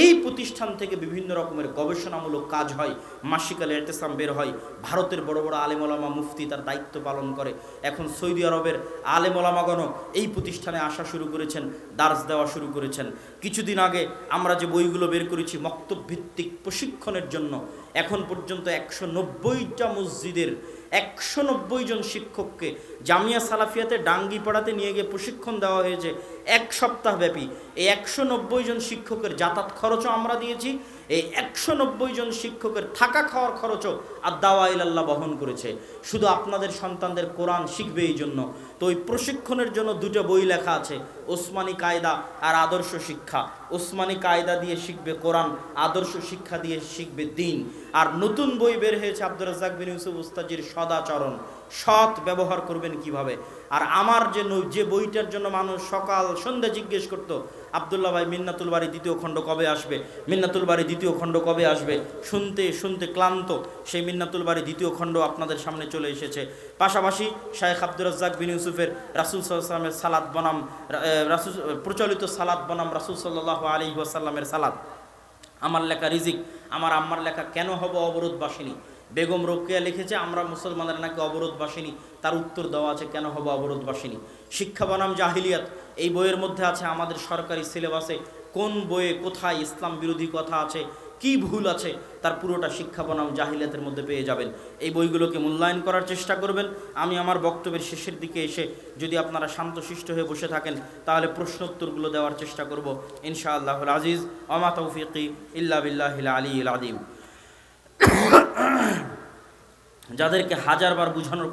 এই প্রতিষ্ঠান থেকে বিভিন্ন রকমের গবেষণামূলক কাজ হয়, মাসিক আল ইতিসাম বের হয়, ভারতের বড় বড় আলেম ওলামা মুফতি তার দায়িত্ব পালন করে। এখন সৌদি আরবের আলেম ওলামাগণ এই প্রতিষ্ঠানে আসা শুরু করেছেন, দার্স দেওয়া শুরু করেছেন। কিছুদিন আগে আমরা যে বইগুলো বের করেছি মক্তব ভিত্তিক প্রশিক্ষণের জন্য, এখন পর্যন্ত 190টা মসজিদের 190 জন শিক্ষককে জামিয়া সালাফিয়াতে ডাঙ্গিপাড়াতে নিয়ে গিয়ে প্রশিক্ষণ দেওয়া হয়েছে 1 সপ্তাহ ব্যাপী। এই 190 জন শিক্ষকের যাতায়াত খরচও আমরা দিয়েছি, এই 190 জন শিক্ষকের থাকা খাওয়ার খরচও আদ-দাওয়া ইলাল্লাহ বহন করেছে। শুধু আপনাদের সন্তানদের কোরআন শিখবে এই জন্য। তো ওই প্রশিক্ষণের জন্য 2টা বই লেখা আছে, ওসমানী কায়দা আর আদর্শ শিক্ষা। ওসমানী কায়দা দিয়ে শিখবে কোরআন, আদর্শ শিক্ষা দিয়ে শিখবে দ্বীন। আর নতুন বই বের হয়েছে আব্দুর রাজ্জাক বিন ইউসুফ উস্তাজির সদাচরণ, সৎ ব্যবহার করবেন কিভাবে। আর আমার যে বইটার জন্য মানুষ সকাল সন্ধ্যা জিজ্ঞেস করতো, আব্দুল্লাহ ভাই মিন্নাতুল বাড়ি 2য় খণ্ড কবে আসবে, মিন্নাতুল বাড়ি 2য় খণ্ড কবে আসবে, শুনতে শুনতে ক্লান্ত সেই মিন্নাতুল বাড়ি 2য় খণ্ড আপনাদের সামনে চলে এসেছে। পাশাপাশি শায়েখ আব্দুর রাজ্জাক বিন ইউসুফের রাসূল সাল্লাল্লাহু আলাইহি ওয়াসাল্লামের সালাত বনাম প্রচলিত সালাত বনাম রাসূল সাল্লাল্লাহু আলাইহি ওয়াসাল্লামের সালাত, আমার লেখা রিজিক, আমার আম্মার লেখা কেন হব অবরোধবাসিনী, বেগম রোকেয়া লিখেছে আমরা মুসলমানরা নাকি অবরোধবাসিনী, তার উত্তর দেওয়া আছে কেন হব অবরোধবাসিনী। শিক্ষা বনাম জাহিলিয়াত, এই বইয়ের মধ্যে আছে আমাদের সরকারি সিলেবাসে কোন বইয়ে কোথায় ইসলাম বিরোধী কথা আছে, কি ভুল আছে, তার পুরোটা শিক্ষা বনাম জাহিলিয়াতের মধ্যে পেয়ে যাবেন। এই বইগুলোকে মূল্যায়ন করার চেষ্টা করবেন। আমি আমার বক্তব্যের শেষের দিকে এসে যদি আপনারা শান্তশিষ্ট হয়ে বসে থাকেন তাহলে প্রশ্নোত্তরগুলো দেওয়ার চেষ্টা করব ইনশাআল্লাহুল আজিজ। ওমা তৌফিকি ইল্লা বিল্লাহিল আলিয়্যিল আযীম। যাদেরকে হাজারবার বোঝানোর